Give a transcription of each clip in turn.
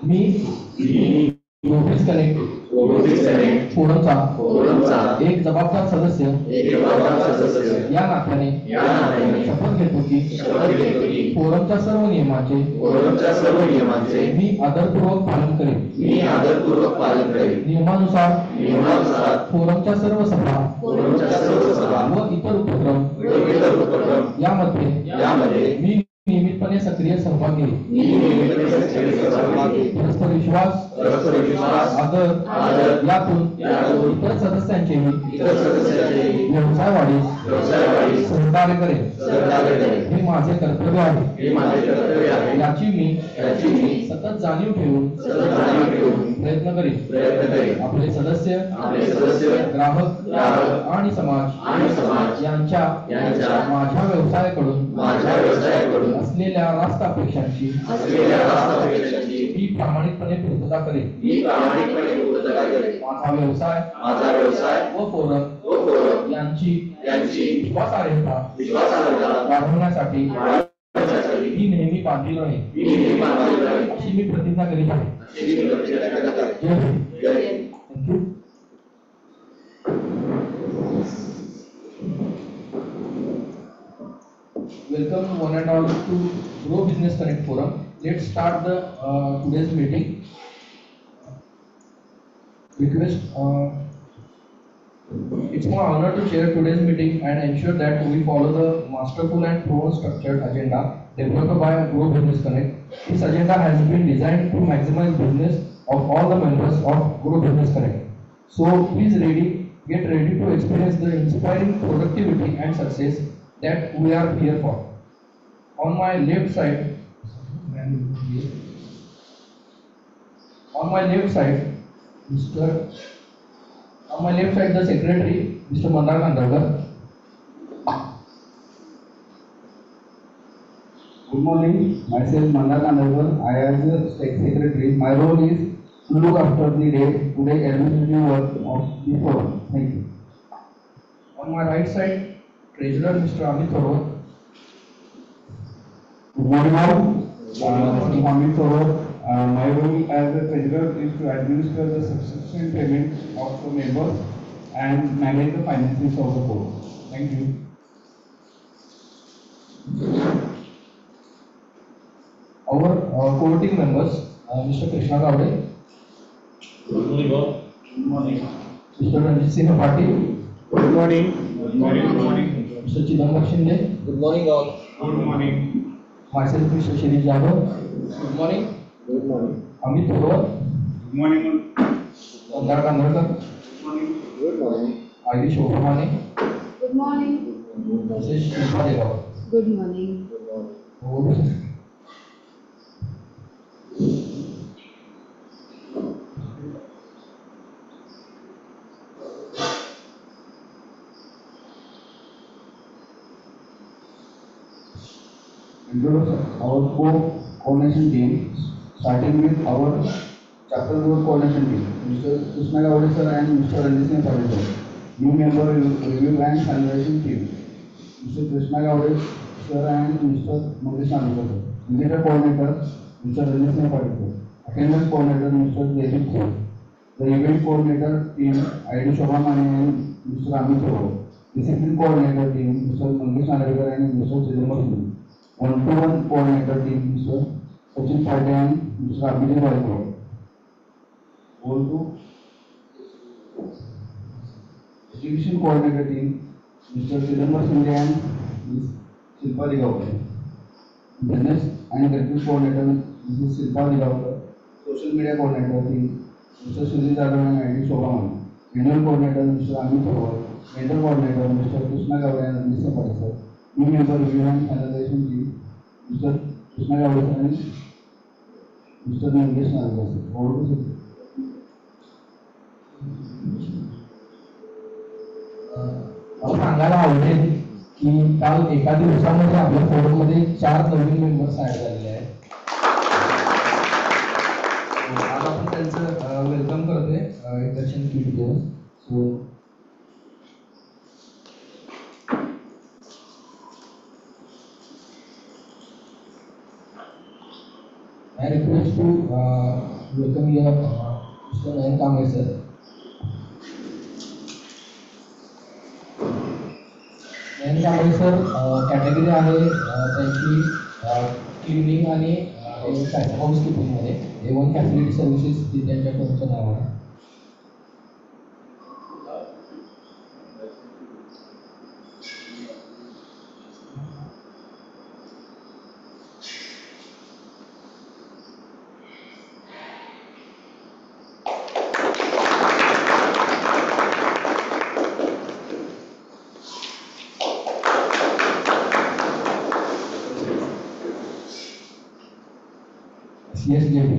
मी रोबीज connect फोरमचा एक जबाबदार सदस्य या नात्याने शपथ घेतो की फोरमच्या सर्व नियमांचे मी आदरपूर्वक पालन करेन नियमानुसार फोरमच्या सर्व सभा व इतर उपक्रम यामध्ये मी नियमितपणे सक्रिय सहभागी परस्पर विश्वास आदर यातून इतर सदस्यांचेही व्यवसाय वाढीस सहकार्य करेन हे माझे कर्तव्य आहे याची मी सतत जाणीव ठेवून प्रयत्न करेन आपले सदस्य ग्राहक आणि समाज यांच्या माझ्या व्यवसायाकडून असलेल्या रास्त अपेक्षांची ही प्रामाणिकपणे पूर्तता करेन माझा व्यवसाय व फोरम यांची विश्वासार्हता वाढवण्यासाठी ही नेहमी बांधील राहील अशी मी प्रतिज्ञा करीत आहे. जय हिंद. Thank you. Welcome one and all to Grow Business Connect Forum. Let's start the today's meeting. Request. It's my honor to chair today's meeting and ensure that we follow the masterful and proven structured agenda developed by Grow Business Connect. This agenda has been designed to maximize business of all the members of Grow Business Connect. So please get ready to experience the inspiring productivity and success that we are here for. On my left side, the secretary, Mr. Mandar Kandarkar. Good morning, myself Mandar Kandarkar. I am the state secretary. My role is to look after the today administrative work of the forum. Thank you. On my right side, treasurer Mr. Amit Thorot. Good morning all. Mr. Amit Thorot. My role as a treasurer is to administer the subscription payment of the members and manage the finances of the forum. Thank you. Our co-voting members, Mr. Krishna Gowde. Good morning all. Good morning. Mr. Ranjit Singh Patil. Good morning. Good morning. Good morning. Mr. Chidambar Shinde. Good morning all. Good morning. Myself, Mr. Shirish Jadhav. Good morning. Good morning. Amit Thorot. Good morning. Mandar Kandarkar. Good morning. Good morning. Ivy Shobhamane. Good morning. Mrs. Shilpa Degawar. Good morning. Good morning. Introduce our coordination team, starting with our chapter board coordination team, Mr. Krishna Gowde sir and Mr. Ranjit Singh Patil sir. New member review and finalization team, Mr. Krishna Gowde sir and Mr. Mangesh Nandikar sir. Visitor coordinator, Mr. Ranjit Singh Patil sir. Attendance coordinator, Mr. Jaydeep sir. The event coordinator team, ID Shobha Mane and Mr. Amit Thorot. Discipline coordinator team, Mr. Mangesh Nandikar and Mr. Chidambar Shinde. One-to-one coordinator team, Mr. Sachin Patil and Mr. Abhijit Valkor. All to execution coordinator team, Mr. Chidambar Shinde and Ms. Shilpa Degawar. Business and graphics coordinator, Mrs. Shilpa Degawar. Social media coordinator team, Mr. Sujit Jadhav and ID Shobha Mane. Annual coordinator, Mr. Amit Thorot. Mentor coordinator, Mr. Krishna Gowde and Mr. Patil. New member review and finalization team, Mr. Krishna Gowde and Mr. Mangesh Nandikar sir. Over to you. मला सांगायला आवडेल की काल एका दिवसामध्ये आपल्या फोरममध्ये 4 नवीन members add झालेले आहेत. आज आपण त्यांचं वेलकम करतोय एक दर्शन किट देऊन. So I request to welcome here Mr. Nayan Kamble sir. Nayan Kamble sir category आहे त्यांची क्लिनिंग आणि हाऊसकीपिंग मध्ये A1 फॅसिलिटी सर्व्हिसेस ती त्यांच्या फर्मचं नाव आहे. CSJB.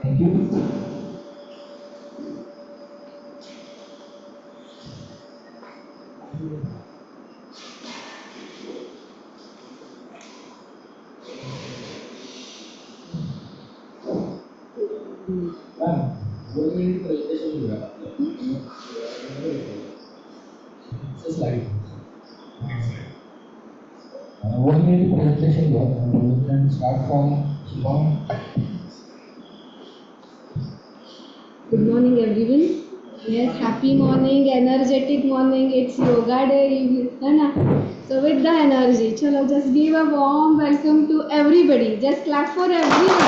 Thank you. Ma'am, 1 minute presentation होगा आपका. It's a slide. 1 minute presentation होगा. We can start from Shubham. Good morning, everyone. Yes, happy morning, energetic morning. It's yoga day, है ना? So with the energy, चलो just give a warm welcome to everybody. Just clap for everyone.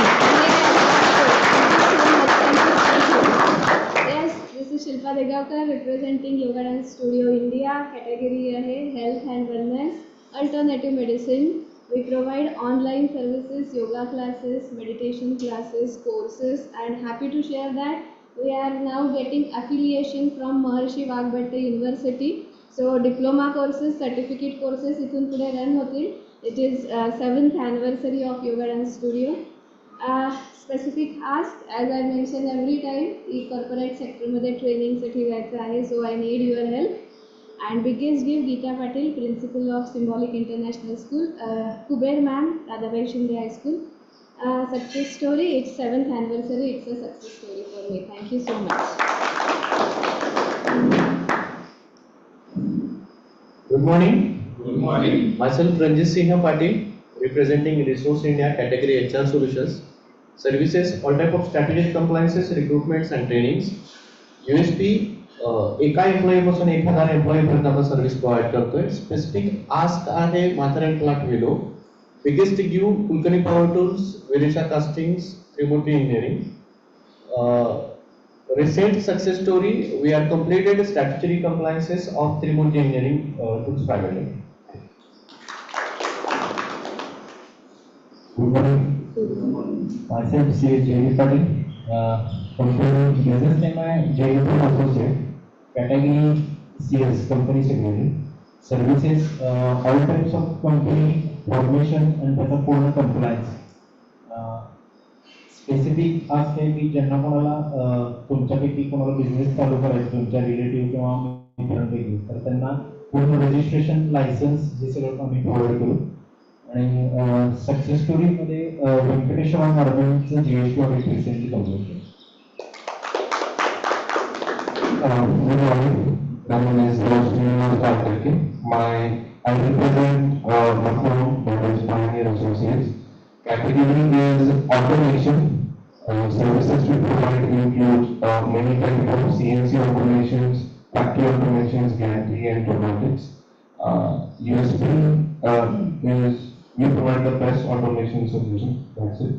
Yes, this is Shilpa Degavkar representing Yoga Dance Studio India. Category है Health and Wellness, Alternative Medicine. We provide online services, yoga classes, meditation classes, courses, and happy to share that we are now getting affiliation from Maharshi Vagbhatte University. So diploma courses, certificate courses इथून पुढे run होतील. It is 7th anniversary of Yoga Dance Studio. Specific ask, as I mention every time, corporate sector मध्ये training साठी जायचं आहे, so I need your help. And biggest gift, Geeta Patil, principal of Symbolic International School, Kuber ma'am, Radhabai Shinde High School. Success story, it's 7th anniversary, it's a success story for me. Thank you so much. Good morning. Good morning. Myself Ranjit Singh Patil, representing Resource India category HR Solutions. Services all type of strategic compliances, recruitments and trainings. USP एका employee पासून 1000 employee पर्यंत आपण service provide करतोय. Specific ask आहे Matheran plant वेलो, biggest give Kulkarni power tools, वेरिशा castings, remote engineering. Recent success story, we are completed statutory compliances of Trimurti Engineering Tools Private Limited. Good morning. Myself CSJB Patil. Company business name है JU Associate. Category CS, company secretary. Services all types of company formation and त्याचा पूर्ण compliance. Specific आज आहे की ज्यांना कोणाला तुमच्यापैकी कोणाला बिझनेस चालू करायचं तुमच्या रिलेटिव्ह किंवा मित्रांपैकी, तर त्यांना पूर्ण रजिस्ट्रेशन लायसन्स हे सगळं आम्ही प्रोव्हाइड करू. आणि सक्सेस स्टोरीमध्ये व्यंकटेश्वर गार्मेंटचं GST ऑडिट रिसेंटली कंप्लीट केलं. Good morning. My name is Roshan Karthike. I represent my firm, that is Pioneer Associates. Category is automation. Services we provide include many types of CNC automations, factory automations, gantry and robotics. USP is we provide the best automation solution. That's it.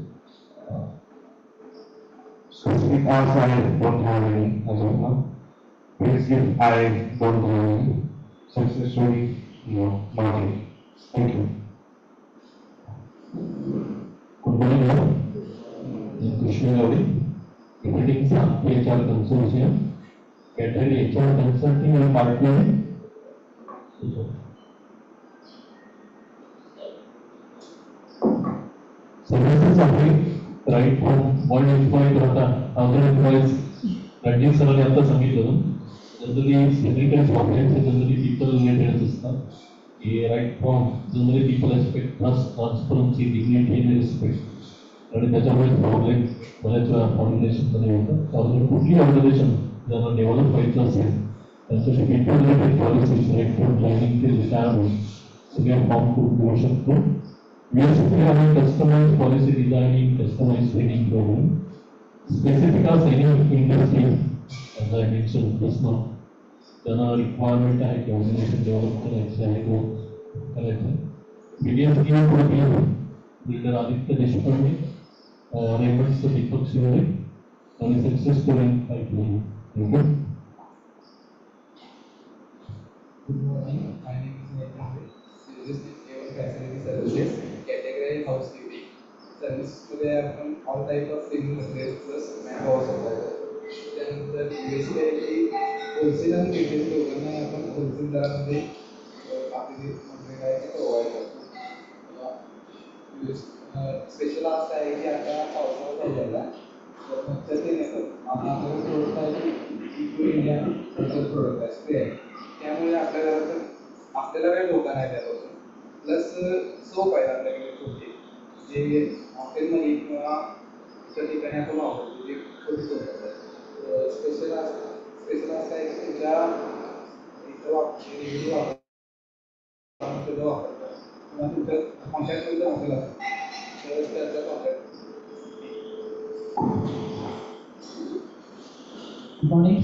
Specific hours I don't have any as of now. Please give I don't know success story, market. Thank you. Good morning, all. I'm Krishna Gauri, representing SAP HR Consortium, category HR Consulting and Partnering. Services offered right from one employee to 1,000 employees, Ranjit सरांनी आता सांगितलं generally सगळीकडे problems हे generally people related असतात हे right from generally people expect trust transparency dignity आणि respect आणि त्याच्यामुळे प्रॉब्लेम बऱ्याच वेळा ऑर्गनायझेशनमध्ये होतात त्यामुळे कुठली ऑर्गनायझेशन ज्यांना डेव्हलप व्हायचं असेल त्यांच्यासाठी people related policies right from joining ते रिटायरमेंट सगळ्या फॉर्म करून देऊ शकतो USP आहे customize policy designing customize training program specific as any industry, as I mentioned just now, त्यांना रिक्वायरमेंट आहे की ऑर्गनायझेशन डेव्हलप करायचे आहे ग्रोथ करायचं BDS builder Aditya Deshpande Raymonds Deepak Shivre आणि success story pipeline. Good morning. My name is Nathan. Logistics and facility services, category housekeeping. Service मध्ये आपण all type of cleaning materials plus manpower supply करतो. त्यानंतर USP आहे की होलसेल आणि रिटेल दोघांना आपण होलसेल दरामध्ये आपले मटेरियल आहे ते प्रोव्हाइड करतो. स्पेशल असं आहे की आता पावसाळा चालू झाला तर मग ते नाही आपल्याला प्रोडक्ट आहे की इको इंडिया प्रोडक्ट आहे स्प्रे आहे त्यामुळे आपल्या घरात आपल्याला काही धोका नाही त्यापासून प्लस सोप आहे आपल्याकडे छोटी जे हॉटेलमध्ये किंवा इतर ठिकाणी आपण वापरतो जे छोटी सोप असतात स्पेशल असं आहे की तुमच्या इथं वापरतो वापरतात किंवा तुमच्या कॉन्टॅक्टमध्ये हॉटेल असतं तर त्याचा कॉन्टॅक्ट. Good morning.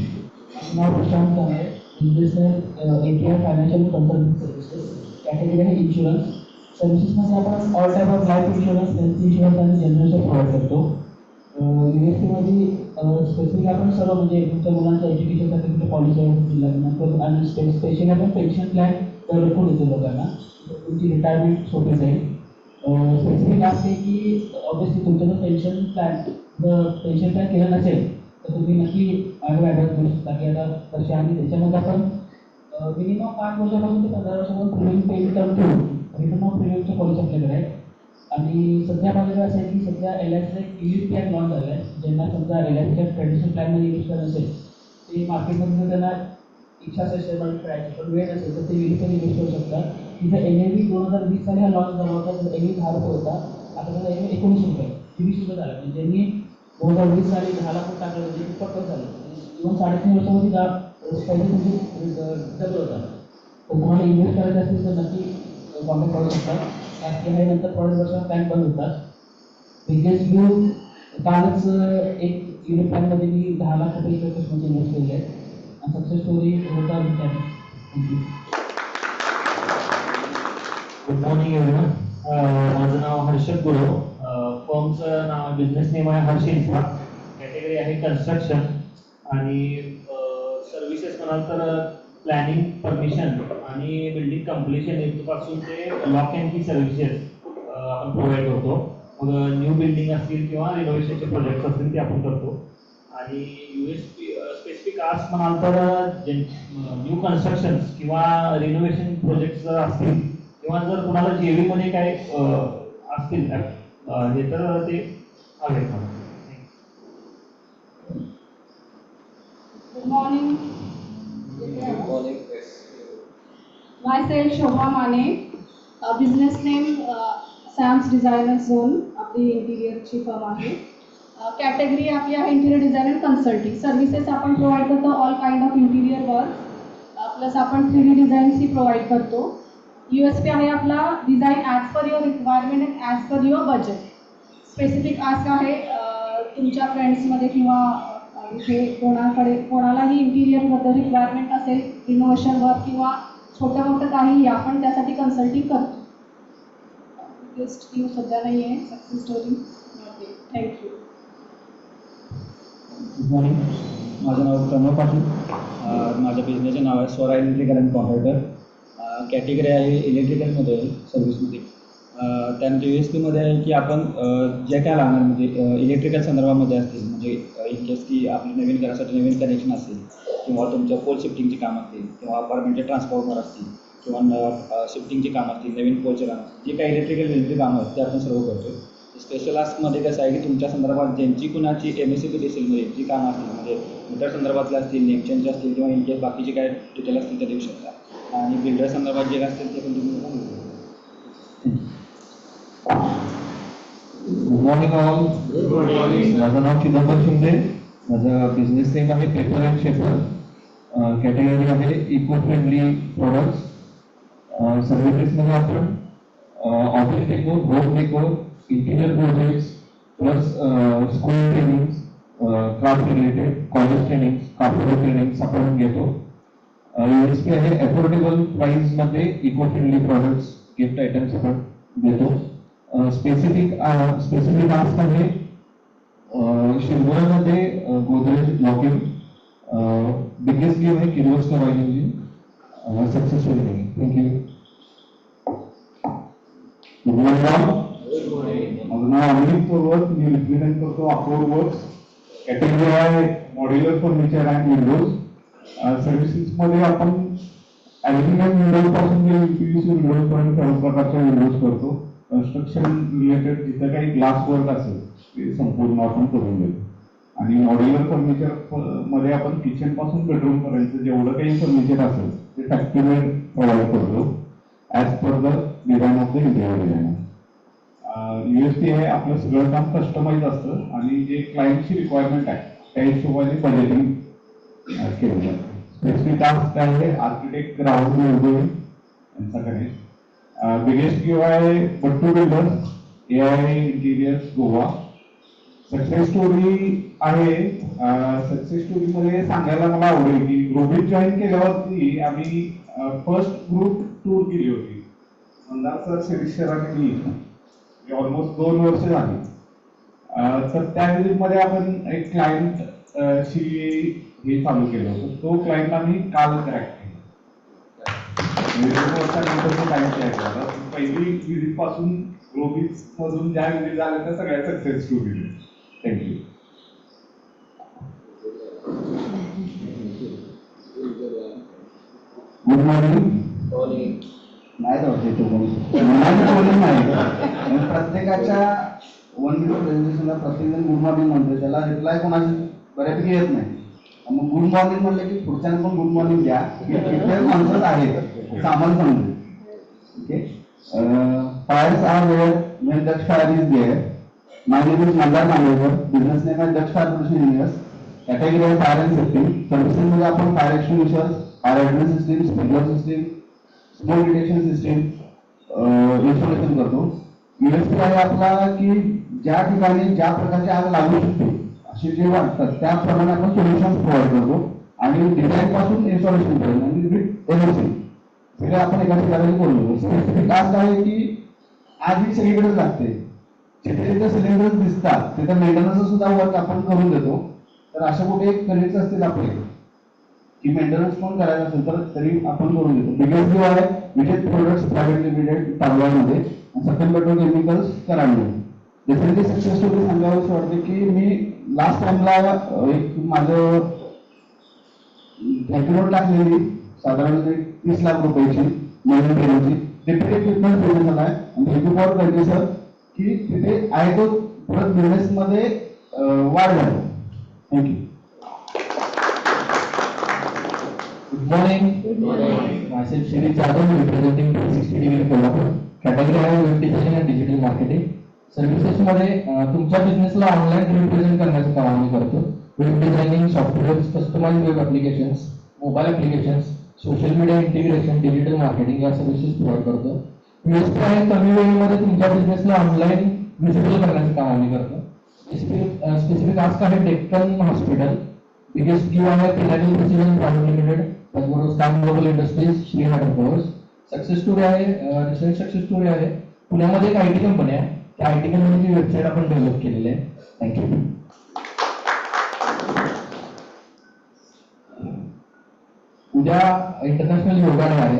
नाव प्रशांत आहे. Business ATR financial consulting services. Category आहे इन्शुरन्स. सर्व्हिसेसमध्ये आपण all type of life insurance, health insurance आणि जनरल प्रोव्हाइड करतो. USPमध्ये स्पेसिफिक आपण सर्व म्हणजे तुमच्या मुलांच्या एज्युकेशनसाठी तुमच्या पॉलिसी लागणार आणि स्पेशली आपण पेन्शन प्लॅन डेव्हलप करून देतो लोकांना तुमची रिटायरमेंट सोपी जाईल. स्पेसिफिक असते की ऑब्वियसली तुमचं जर पेन्शन प्लॅन केलं नसेल तर तुम्ही नक्की माझ्या ॲडवाइस करू शकता की आता कसे आणि त्याच्यामध्ये आपण मिनिमम 5 वर्षापासून ते 15 वर्षापासून प्रीमियम पेड टर्म घेऊन रिटर्न ऑफ प्रीमियमच्या पॉलिसी आपल्याकडे आहे. आणि सध्या माझ्याकडे असं आहे की सध्या LICचा एक युनिट प्लॅन लॉन्च झाला आहे. ज्यांना समजा LICच्या ट्रॅडिशनल प्लॅनमध्ये इन्व्हेस्ट करायचं असेल ते मार्केटमध्ये जर त्यांना इच्छा असेल शेअर मार्केट करायची पण वेळ नसेल तर ते युनिटमध्ये इन्व्हेस्ट करू शकतात. तिथं NAV 2020 साली हा लॉन्च झाला होता. तर NAV 10 रुपये होता. आता त्याचा NAV 19 रुपये 20 रुपये झाला. म्हणजे ज्यांनी 2020 साली 10 लाख टाकलं म्हणजे दुप्पट झालं. इव्हन 3.5 वर्षामध्ये पैसे तुमचे डबल होतात. तर तुम्हाला इन्व्हेस्ट करायचं असेल तर नक्की कॉन्टॅक्ट करू शकता. त्यामुळे नंतर थोड्या वर्षात बँक बंद होतात. बिझनेस व्यू कालच एक युनिट प्लॅनमध्ये मी 10 लाख रुपये कस्टमरचे इन्व्हेस्ट केले आहेत आणि सक्सेस स्टोरी होता. थँक्यू. Good morning everyone. माझं नाव हर्षद गुरव. फर्मचं नाव बिझनेस नेम आहे हर्ष इन्फ्रा. कॅटेगरी आहे कन्स्ट्रक्शन आणि सर्व्हिसेस म्हणाल तर प्लॅनिंग परमिशन आणि बिल्डिंग कम्प्लिशन इथपासून ते लॉक अँड की सर्व्हिसेस आपण प्रोव्हाइड करतो. मग न्यू बिल्डिंग असतील किंवा रिनोव्हेशनचे प्रोजेक्ट्स असतील ते आपण करतो. आणि USP स्पेसिफिक आस्क म्हणाल तर न्यू कन्स्ट्रक्शन्स किंवा रिनोव्हेशन प्रोजेक्ट्स जर असतील किंवा जर कुणाला JV मध्ये काय असतील हे तर ते हवेत मला. Good morning. Good morning. Myself Shobha Mane. Business name Sam's Designer Zone. आपली इंटिरियरची फर्म आहे. कॅटेगरी आपली आहे interior design and consulting. Services आपण प्रोव्हाइड करतो all kind of interior work plus आपण 3D डिझाईन्सही प्रोव्हाइड करतो. USP आहे आपला design as per your requirement and as per your budget. Specific ask आहे तुमच्या फ्रेंड्समध्ये किंवा इथे कोणालाही इंटिरियरबद्दल रिक्वायरमेंट असेल रिनोव्हेशन वर्क किंवा छोटं मोठं काहीही आपण त्यासाठी कन्सल्टिंग करतो. बेस्ट न्यूज सध्या नाही आहे. Success story. Thank you. Good morning. माझं नाव प्रणव पाटील. माझ्या बिझनेसचे नाव आहे Swara electrical and contractor. Category आहे इलेक्ट्रिकलमध्ये सर्व्हिसमध्ये. त्यानंतर USPमध्ये आहे की आपण जे काय लागणार म्हणजे इलेक्ट्रिकल संदर्भामध्ये असतील म्हणजे इन केस की आपली नवीन घरासाठी नवीन कनेक्शन असेल किंवा तुमच्या पोल शिफ्टिंगची कामं असतील किंवा अपार्टमेंटचे ट्रान्सफॉर्मर असतील किंवा शिफ्टिंगची कामं असतील नवीन पोलचे कामं असतील जे काही इलेक्ट्रिकल रिलेटेड कामं आहेत ते आपण सर्व करतो. स्पेशल आस्कमध्ये कसं आहे की तुमच्या संदर्भात ज्यांची कुणाची MSCP असेल जी कामं असतील म्हणजे मीटर संदर्भातले असतील नेमचेंज असतील किंवा इन केस बाकीचे काय डिटेल असतील ते देऊ शकता आणि बिल्डर संदर्भात जे असतील ते पण तुम्ही सांगू शकता. Good morning all. माझं नाव चिदंबर शिंदे. माझं बिझनेस नेम आहे पेपर अँड शेपर. कॅटेगरी आहे इको फ्रेंडली प्रोडक्ट्स. सर्व्हिसेसमध्ये आपण office decor, home decor, interior projects plus school trainings, craft related college trainings, corporate trainings आपण घेतो. USP आहे अफोर्डेबल प्राईसमध्ये eco friendly products gift items आपण देतो. स्पेसिफिक आस्क आहे शिरवळमध्ये गोदरेज लॉकिंग. बिगेस्ट गिव्ह आहे Kirloskar oil engine successful. Thank you. माझं नाव अमित पर्वत. मी रिप्रेझेंट करतो अकोर वर्क्स. कॅटेगरी आहे मॉड्युलर फर्निचर अँड विंडोज. सर्व्हिसेसमध्ये आपण ॲल्युमिनियम विंडोज पासून जे PVC विंडोज पर्यंत सर्व प्रकारच्या विंडोज करतो. कन्स्ट्रक्शन रिलेटेड जिथं काही ग्लास वर्क असेल ते संपूर्ण आपण करून देतो. आणि मॉड्युलर फर्निचर मध्ये आपण किचन पासून बेडरूम पर्यंत जेवढं काही फर्निचर असेल ते फॅक्टरीवर प्रोव्हाइड करतो as per the design of the interior designer. USP आहे आपलं सगळं काम कस्टमाइज असतं आणि जे क्लायंटची रिक्वायरमेंट आहे त्या हिशोबाने बजेटिंग केलं जातं. स्पेसिफिक टास्क आहे आर्किटेक्ट राहुल मुरगुळे यांच्याकडे. बिगेस्ट गिव्ह आहे Battu builders AI interiors Goa. Success story आहे. सक्सेस स्टोरीमध्ये सांगायला मला आवडेल की ग्रुपित जॉईन केल्यावरती आम्ही फर्स्ट ग्रुप टूर केली होती. मंदार सर, शिरीष सर आणि मी ऑलमोस्ट 2 वर्ष झाली. तर त्यामध्ये आपण एक क्लायंट शी हे चालू केलं होतं. तो क्लायंट आम्ही काल क्रॅक केला. 2 वर्षानंतर क्लायंट क्रॅक झाला. पहिली विजिट पासून ग्लोबीज मधून ज्या विजिट झाल्या त्या सगळ्या success story. Thank you. Good morning. नाही प्रत्येकाच्या वन व्हिडिओ प्रेझेंटेशनला प्रत्येकजण गुड मॉर्निंग म्हणतो. त्याला रिप्लाय कोणाची बऱ्यापैकी येत नाही. मग गुड मॉर्निंग म्हणलं की पुढच्यानं पण गुड मॉर्निंग द्या. इथे माणसंच आहेत सामान समजू. Okay. Fires are where when Dutch fire is there. My name is Mandar Mandevar. Business name is Dutch Fire Protection Engineers. Category आहे फायर अँड सेफ्टी. सर्व्हिसेस मध्ये आपण fire extinguishers, fire hydrant system, sprinkler system, smoke detection system installation करतो. USP आहे आपला की ज्या ठिकाणी ज्या प्रकारची आग लागू शकते असे जे वाटतात त्याप्रमाणे आपण सोल्युशन प्रोव्हाइड करतो आणि डिझाईन पासून इन्स्टॉलेशन पर्यंत आणि विथ एनओसी सगळं आपण एका ठिकाणी बोलतो. स्पेसिफिक टास्क आहे की आग ही सगळीकडेच लागते. जिथे जिथे सिलेंडर्स दिसतात तिथे मेंटेनन्स सुद्धा वर्क आपण करून देतो. तर अशा कुठे कनेक्ट असतील आपले की मेंटेनन्स पण करायचं असेल तर तरी आपण करून देतो. बिगेस्ट गिव्ह आहे विजेट प्रोडक्ट्स प्रायव्हेट लिमिटेड तारवाडमध्ये आणि सखन पेट्रोकेमिकल्स कराडमध्ये. डेफिनेटली सक्सेस स्टोरी सांगावं असं वाटते की मी लास्ट टाइमला एक माझं ॲग्रीनोट टाकलेली साधारण 30 लाख रुपयाची नवीन ट्रेनची डेप्युटी इक्विपमेंट प्रेझेंट झाला आहे. आणि थँक्यू फॉर करते सर की तिथे आहे तो परत बिझनेसमध्ये वाढ झाली. Thank you. Good morning. Myself Shri Jadhav, representing 360 degree Kolhapur. Category आहे web designing and digital marketing. Services मध्ये तुमच्या बिझनेसला ऑनलाईन रिप्रेझेंट करण्याचं काम आम्ही करतो. Web designing, software, customize web applications, mobile applications, social media integration, digital marketing या services provide करतो. USP आहे कमी वेळेमध्ये तुमच्या बिझनेसला ऑनलाईन विजिबल करण्याचं काम आम्ही करतो. स्पेसिफिक टास्क आहे डेक्कन हॉस्पिटल. बिगेस्ट गिव्ह आहे पिनाकिल प्रिसिजन प्रायव्हेट लिमिटेड, त्याचबरोबर star global industries, Shri hydropowers. Success story आहे रिसेंट सक्सेस स्टोरी आहे पुण्यामध्ये एक IT कंपनी आहे. त्या IT कंपनीची वेबसाईट आपण डेव्हलप केलेली आहे. थँक्यू. उद्या इंटरनॅशनल योगा डे आहे.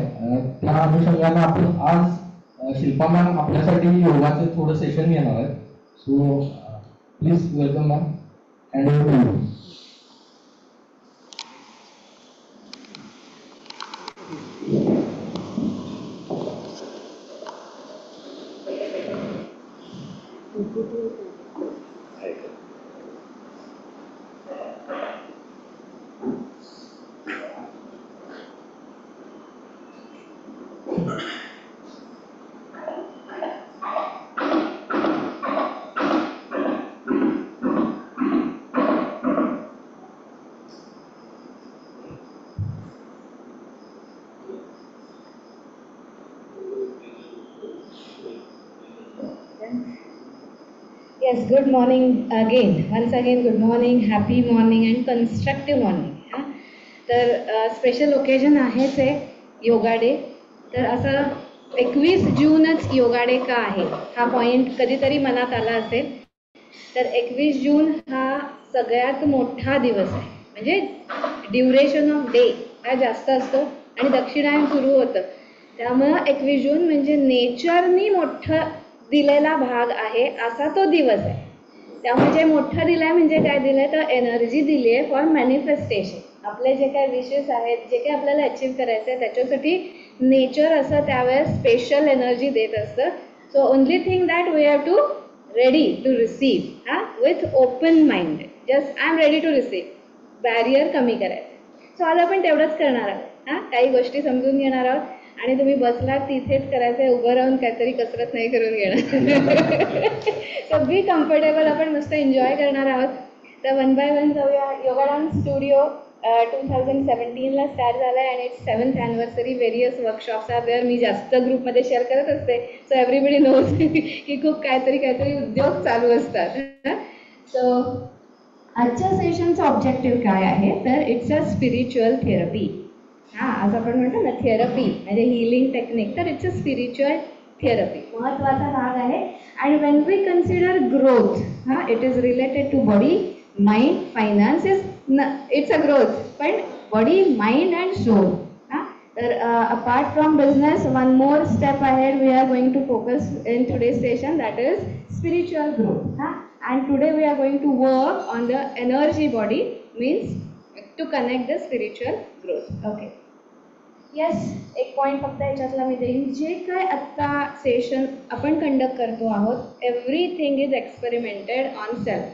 त्या अनुषंगाने आपण आज शिल्पा मॅम आपल्यासाठी योगाचे थोडं सेशन घेणार आहेत. So please welcome ma'am and over to you. Yes, good morning again. Once again, good morning, happy morning and constructive morning. तर स्पेशल ओकेजन आहेच आहे योगा डे. तर असं 21 जूनच योगा डे का आहे हा पॉईंट कधीतरी मनात आला असेल. तर 21 जून हा सगळ्यात मोठा दिवस आहे. म्हणजे ड्युरेशन ऑफ डे हा जास्त असतो आणि दक्षिणायन सुरू होतं. त्यामुळं 21 जून म्हणजे नेचरनी मोठं दिलेला भाग आहे असा तो दिवस आहे. त्यामुळे जे मोठं दिलं आहे म्हणजे काय दिलं आहे तर एनर्जी दिली आहे फॉर मॅनिफेस्टेशन. आपले जे काय विशेस आहेत जे काही आपल्याला अचीव करायचं आहे त्याच्यासाठी नेचर असं त्यावेळेस स्पेशल एनर्जी देत असतं. So only thing that we have to ready to receive with open mind. Just I am ready to receive. Barrier कमी करायचं. सो आज आपण तेवढंच करणार आहोत. काही गोष्टी समजून घेणार आहोत आणि तुम्ही बसलात तिथेच करायचं आहे. उभं राहून काहीतरी कसरत नाही करून घेणार. So be comfortable. आपण मस्त एन्जॉय करणार आहोत. तर वन बाय वन जाऊया. योगा डान्स स्टुडिओ 2017ला स्टार्ट झाला आहे आणि it's 7th anniversary. Various workshops are there. मी जास्त ग्रुपमध्ये शेअर करत असते. सो एव्हरीबडी नोज की खूप काहीतरी उद्योग चालू असतात. सो आजच्या सेशनचं ऑब्जेक्टिव्ह काय आहे तर इट्स अ स्पिरिच्युअल थेरपी. आज आपण म्हणतो ना थेरपी म्हणजे हिलिंग टेक्निक. तर इट्स अ स्पिरिच्युअल थेरपी महत्त्वाचा भाग आहे. आणि when we consider growth it is related to body mind finances. It's a growth पण बॉडी माइंड अँड सोल. तर apart from business one more step ahead we are going to focus in today's session, that is spiritual growth. And today we are going to work on the energy body, means to connect the spiritual growth. Okay. Yes, एक point फक्त याच्यातला मी देईन. जे काय आत्ता session आपण conduct करतो आहोत everything is experimented on self.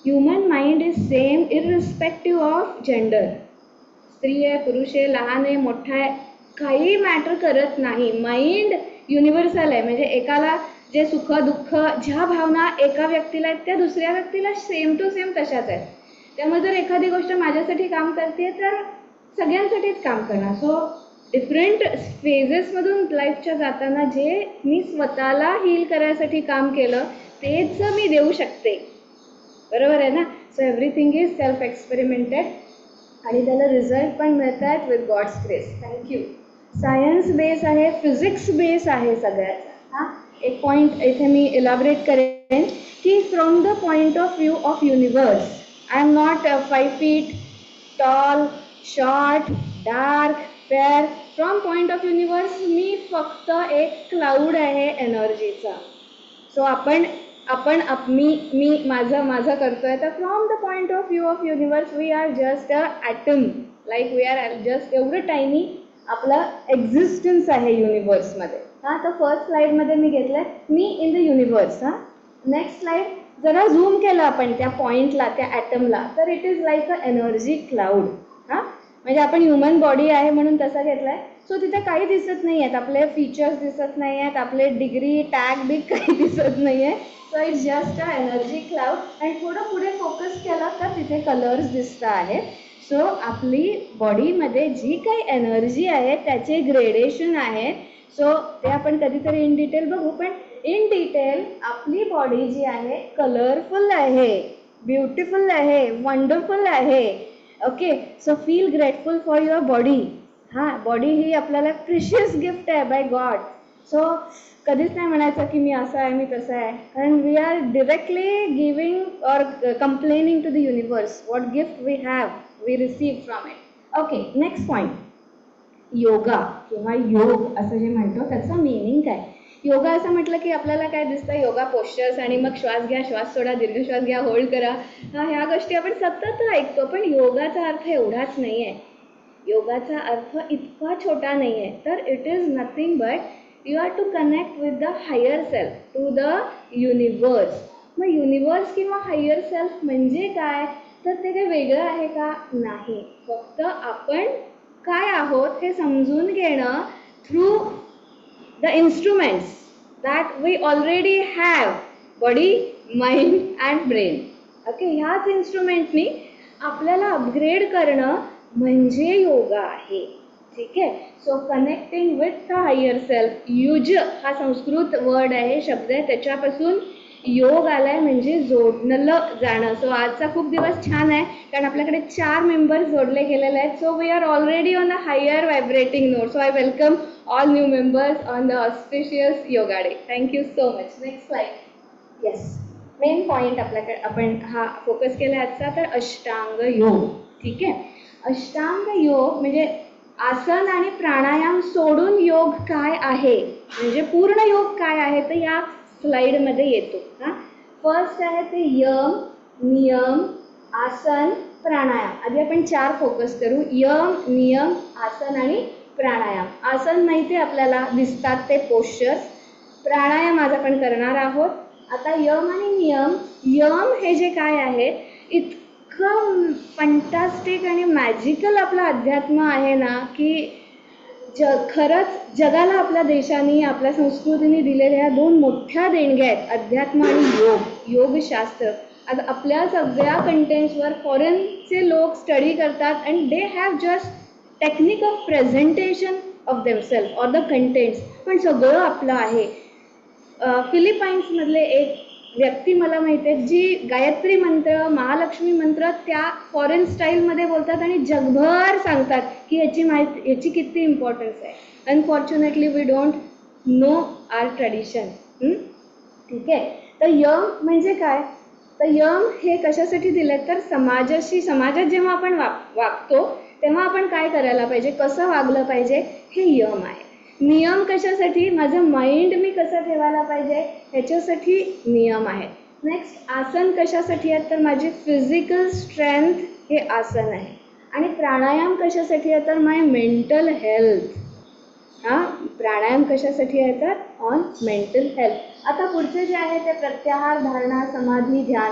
Human mind is same irrespective of gender. स्त्री आहे पुरुष आहे लहान आहे मोठा आहे काही मॅटर करत नाही. माइंड युनिव्हर्सल आहे. म्हणजे एकाला जे सुख दुःख ज्या भावना एका व्यक्तीला आहेत त्या दुसऱ्या व्यक्तीला सेम टू सेम तशाच आहेत. त्यामुळे जर एखादी गोष्ट माझ्यासाठी काम करते तर सगळ्यांसाठीच काम करणार. सो डिफरंट फेजेसमधून लाईफच्या जाताना जे मी स्वतःला हील करायसाठी काम केलं तेच मी देऊ शकते. बरोबर आहे ना. So everything is self experimented आणि त्याला रिझल्ट पण मिळत आहेत with God's grace. Thank you. Science base आहे फिजिक्स बेस आहे सगळ्याचा. एक पॉईंट इथे मी इलॅबोरेट करेन की from the point of view of universe I am not 5 feet tall short dark fair. From point of universe मी फक्त एक क्लाउड आहे एनर्जीचा. सो मी माझं करतोय. तर from the point of view of universe we are just a atom. Like we are just एवढं tiny आपलं existence आहे युनिवर्समध्ये. तर फर्स्ट स्लाईडमध्ये मी घेतलं आहे मी in the universe. Next slide जरा झूम केलं आपण त्या पॉईंटला त्या ॲटमला तर it is like a energy cloud. म्हणजे आपण ह्युमन बॉडी आहे म्हणून तसा घेतला आहे. सो तिथे काही दिसत नाही आहेत. आपले फीचर्स दिसत नाही आहेत. आपले डिग्री टॅग बिग काही दिसत नाही आहे. So it's just a energy cloud. आणि थोडं पुढे फोकस केला तर तिथे कलर्स दिसत आहेत. सो आपली बॉडीमध्ये जी काही एनर्जी आहे त्याचे ग्रेडेशन आहेत. सो ते आपण कधीतरी इन डिटेल बघू. पण इन डिटेल आपली बॉडी जी आहे कलरफुल आहे ब्युटिफुल आहे वंडरफुल आहे. Okay. So feel grateful for your body. Body ही आपल्याला प्रिशियस गिफ्ट आहे बाय गॉड. सो कधीच नाही म्हणायचं की मी असं आहे मी तसं आहे. कारण we are directly giving or complaining to the universe what gift we have we receive from it. Okay, next point. Yoga किंवा योग असं जे म्हणतो त्याचं मिनिंग काय. योगा असं म्हटलं की आपल्याला काय दिसतं, योगा पोश्चर्स आणि मग श्वास घ्या, श्वास सोडा, दीर्घ श्वास घ्या, होल्ड करा, ह्या गोष्टी आपण सतत ऐकतो. पण योगाचा अर्थ एवढाच नाही आहे. योगाचा अर्थ इतका छोटा नाही आहे. तर it is nothing but you are to connect with the higher self, to the universe. मग युनिवर्स किंवा हायर सेल्फ म्हणजे काय, तर ते काही वेगळं आहे का, नाही. फक्त आपण काय आहोत हे समजून घेणं through the instruments that we already have, body, mind and brain. Okay, ह्याच इन्स्ट्रुमेंटनी आपल्याला अपग्रेड करणं म्हणजे योगा आहे. ठीक आहे. So connecting with the higher self, use हा संस्कृत वर्ड आहे, शब्द आहे, त्याच्यापासून योग आलाय म्हणजे जोडलं जाणं. सो आजचा खूप दिवस छान आहे कारण आपल्याकडे 4 मेंबर्स जोडले गेलेले आहेत. So we are already on a higher vibrating note. So I welcome all new members on the auspicious yoga day. Thank you so much. Next slide. Yes, main point आपल्याकडे आपण हा फोकस केला आजचा, तर अष्टांग योग. ठीक आहे. अष्टांग योग म्हणजे आसन आणि प्राणायाम सोडून योग काय आहे, म्हणजे पूर्ण योग काय आहे, तर या स्लाइडमध्ये येतो. फर्स्ट आहे ते यम, नियम, आसन, प्राणायाम. आधी आपण 4 फोकस करू. यम, नियम, आसन आणि प्राणायाम. आसन माहिती आपल्याला दिसतात ते पोश्चर्स. प्राणायाम आज आपण करणार आहोत. आता यम आणि नियम. यम हे जे काय आहे, इतकं फंटास्टिक आणि मॅजिकल आपलं अध्यात्म आहे ना की खरंच जगाला आपल्या देशाने, आपल्या संस्कृतीने दिलेल्या ह्या 2 मोठ्या देणग्या आहेत, अध्यात्म आणि योग, योगशास्त्र. आता आपल्या सगळ्या कंटेंट्सवर फॉरेनचे लोक स्टडी करतात and they have just technique of presentation of themselves or the contents, पण सगळं आपलं आहे. फिलिपाईन्समधले एक व्यक्ती मला माहिती आहे जी गायत्री मंत्र, महालक्ष्मी मंत्र त्या फॉरेन स्टाईलमध्ये बोलतात आणि जगभर सांगतात की याची किती इम्पॉर्टन्स आहे. Unfortunately we don't know our tradition. ठीक आहे. तर यम म्हणजे काय, तर यम हे कशासाठी दिले, तर समाजात जेव्हा आपण वागतो तेव्हा आपण काय करायला पाहिजे, कसं वागलं पाहिजे, हे यम आहे. नियम कशासाठी, माझं माइंड मी कसं ठेवायला पाहिजे ह्याच्यासाठी नियम आहे. नेक्स्ट आसन कशासाठी आहे, तर माझी फिजिकल स्ट्रेंथ हे आसन आहे. आणि प्राणायाम कशासाठी आहे, तर माय मेंटल हेल्थ. प्राणायाम कशासाठी आहे, तर ऑन मेंटल हेल्थ. आता पुढचे जे आहे ते प्रत्याहार, धारणा, समाधी, ध्यान.